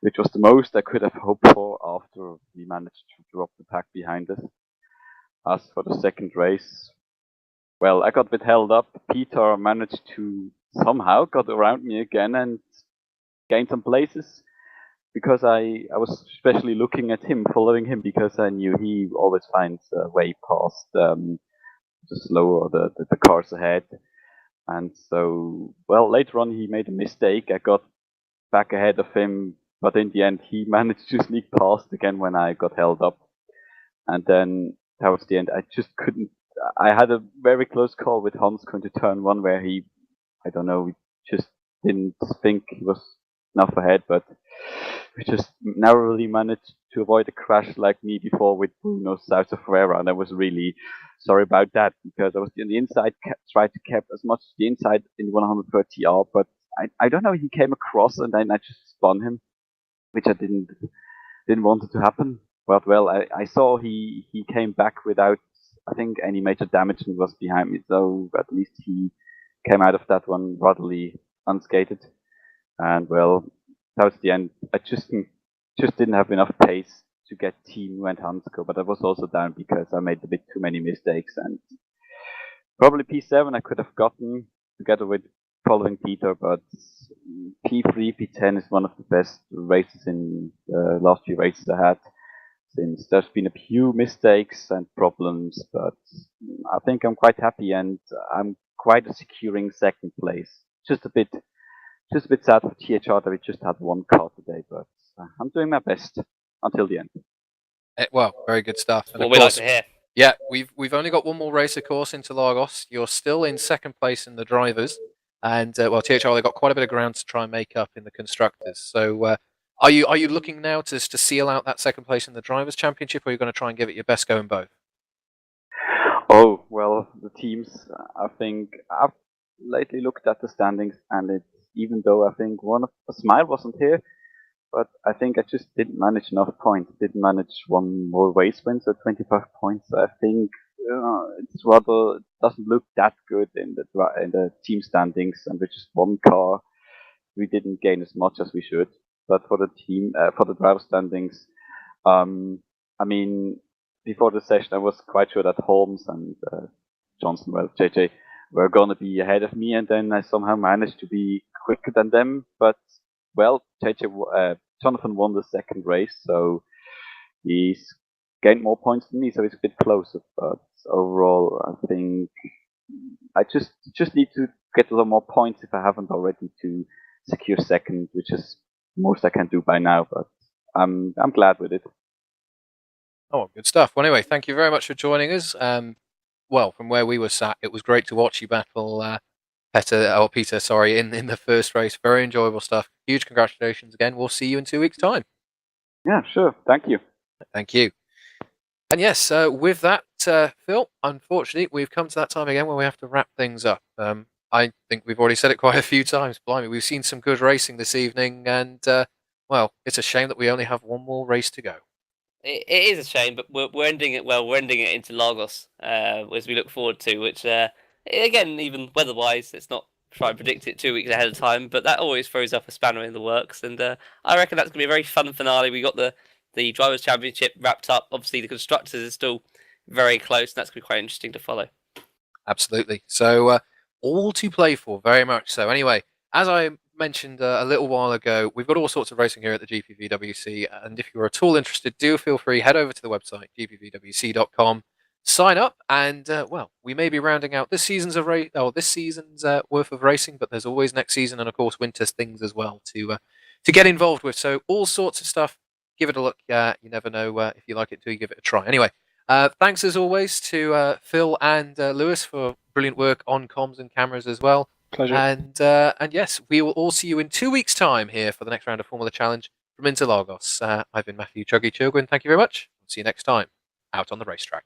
which was the most I could have hoped for after we managed to drop the pack behind us. As for the second race, well, I got a bit held up. Peter managed to somehow got around me again and gain some places, because I was especially looking at him, following him, because I knew he always finds a way past the slower the cars ahead. And so, well, later on he made a mistake. I got back ahead of him, but in the end he managed to sneak past again when I got held up. And then towards the end I just couldn't. I had a very close call with Hans going to turn 1 where I don't know, we just didn't think he was enough ahead, but we just narrowly managed to avoid a crash like me before with Bruno south of Ferreira, and I was really sorry about that because I was on the inside, tried to keep as much the inside in 130R, but I don't know, he came across and then I just spun him, which I didn't want it to happen. But well, I saw he came back without, I think, any major damage and was behind me, so at least he came out of that one ratherly unscathed. And well, towards the end, I just didn't have enough pace to get Team and Hansko, but I was also down because I made a bit too many mistakes, and probably P7 I could have gotten together with following Peter, but P3, P10 is one of the best races in the last few races I had. Since there's been a few mistakes and problems, but I think I'm quite happy and I'm quite securing second place. Just a bit sad for THR that we just had one car today, but I'm doing my best until the end. Well, very good stuff. And What of we like course, to hear. yeah, we've only got one more race, of course, into Lagos. You're still in second place in the drivers, and well, THR they got quite a bit of ground to try and make up in the constructors. So, are you looking now to seal out that second place in the drivers' championship, or are you going to try and give it your best go in both? Oh well, the teams. I think I've lately looked at the standings, and it's even though I think one of the Smile wasn't here, but I think I just didn't manage enough points. Didn't manage one more race win, so 25 points. I think it's rather doesn't look that good in the team standings, and with just one car, we didn't gain as much as we should. But for the team, for the driver standings, I mean, before the session, I was quite sure that Holmes and Johnson, well, JJ, were going to be ahead of me, and then I somehow managed to be quicker than them. But well, Jonathan won the second race, so he's gained more points than me, so it's a bit closer. But overall, I think I just need to get a little more points if I haven't already to secure second, which is most I can do by now. But I'm glad with it. Oh, good stuff. Well, anyway, thank you very much for joining us. Well, from where we were sat, it was great to watch you battle Peter, sorry, in the first race. Very enjoyable stuff. Huge congratulations again. We'll see you in 2 weeks' time. Yeah, sure. Thank you. Thank you. And yes, with that, Phil, unfortunately, we've come to that time again where we have to wrap things up. I think we've already said it quite a few times. Blimey, we've seen some good racing this evening, and well, it's a shame that we only have one more race to go. It is a shame, but we're ending it well. We're ending it into Lagos, as we look forward to, which again, even weather-wise, it's not try and predict it 2 weeks ahead of time, but that always throws up a spanner in the works, and I reckon that's going to be a very fun finale. We got the Drivers' Championship wrapped up. Obviously, the Constructors is still very close, and that's going to be quite interesting to follow. Absolutely. So, all to play for, very much so. Anyway, as I mentioned a little while ago, we've got all sorts of racing here at the GPVWC, and if you're at all interested, do feel free, head over to the website, gpvwc.com, sign up, and well, we may be rounding out this season's worth of racing, but there's always next season, and of course, winter's things as well to get involved with. So, all sorts of stuff. Give it a look. You never know if you like it till you give it a try. Anyway, thanks as always to Phil and Lewis for brilliant work on comms and cameras as well. Pleasure. And yes, we will all see you in 2 weeks' time here for the next round of Formula Challenge from Interlagos. I've been Matthew Chuggy Chugwin. Thank you very much. See you next time out on the racetrack.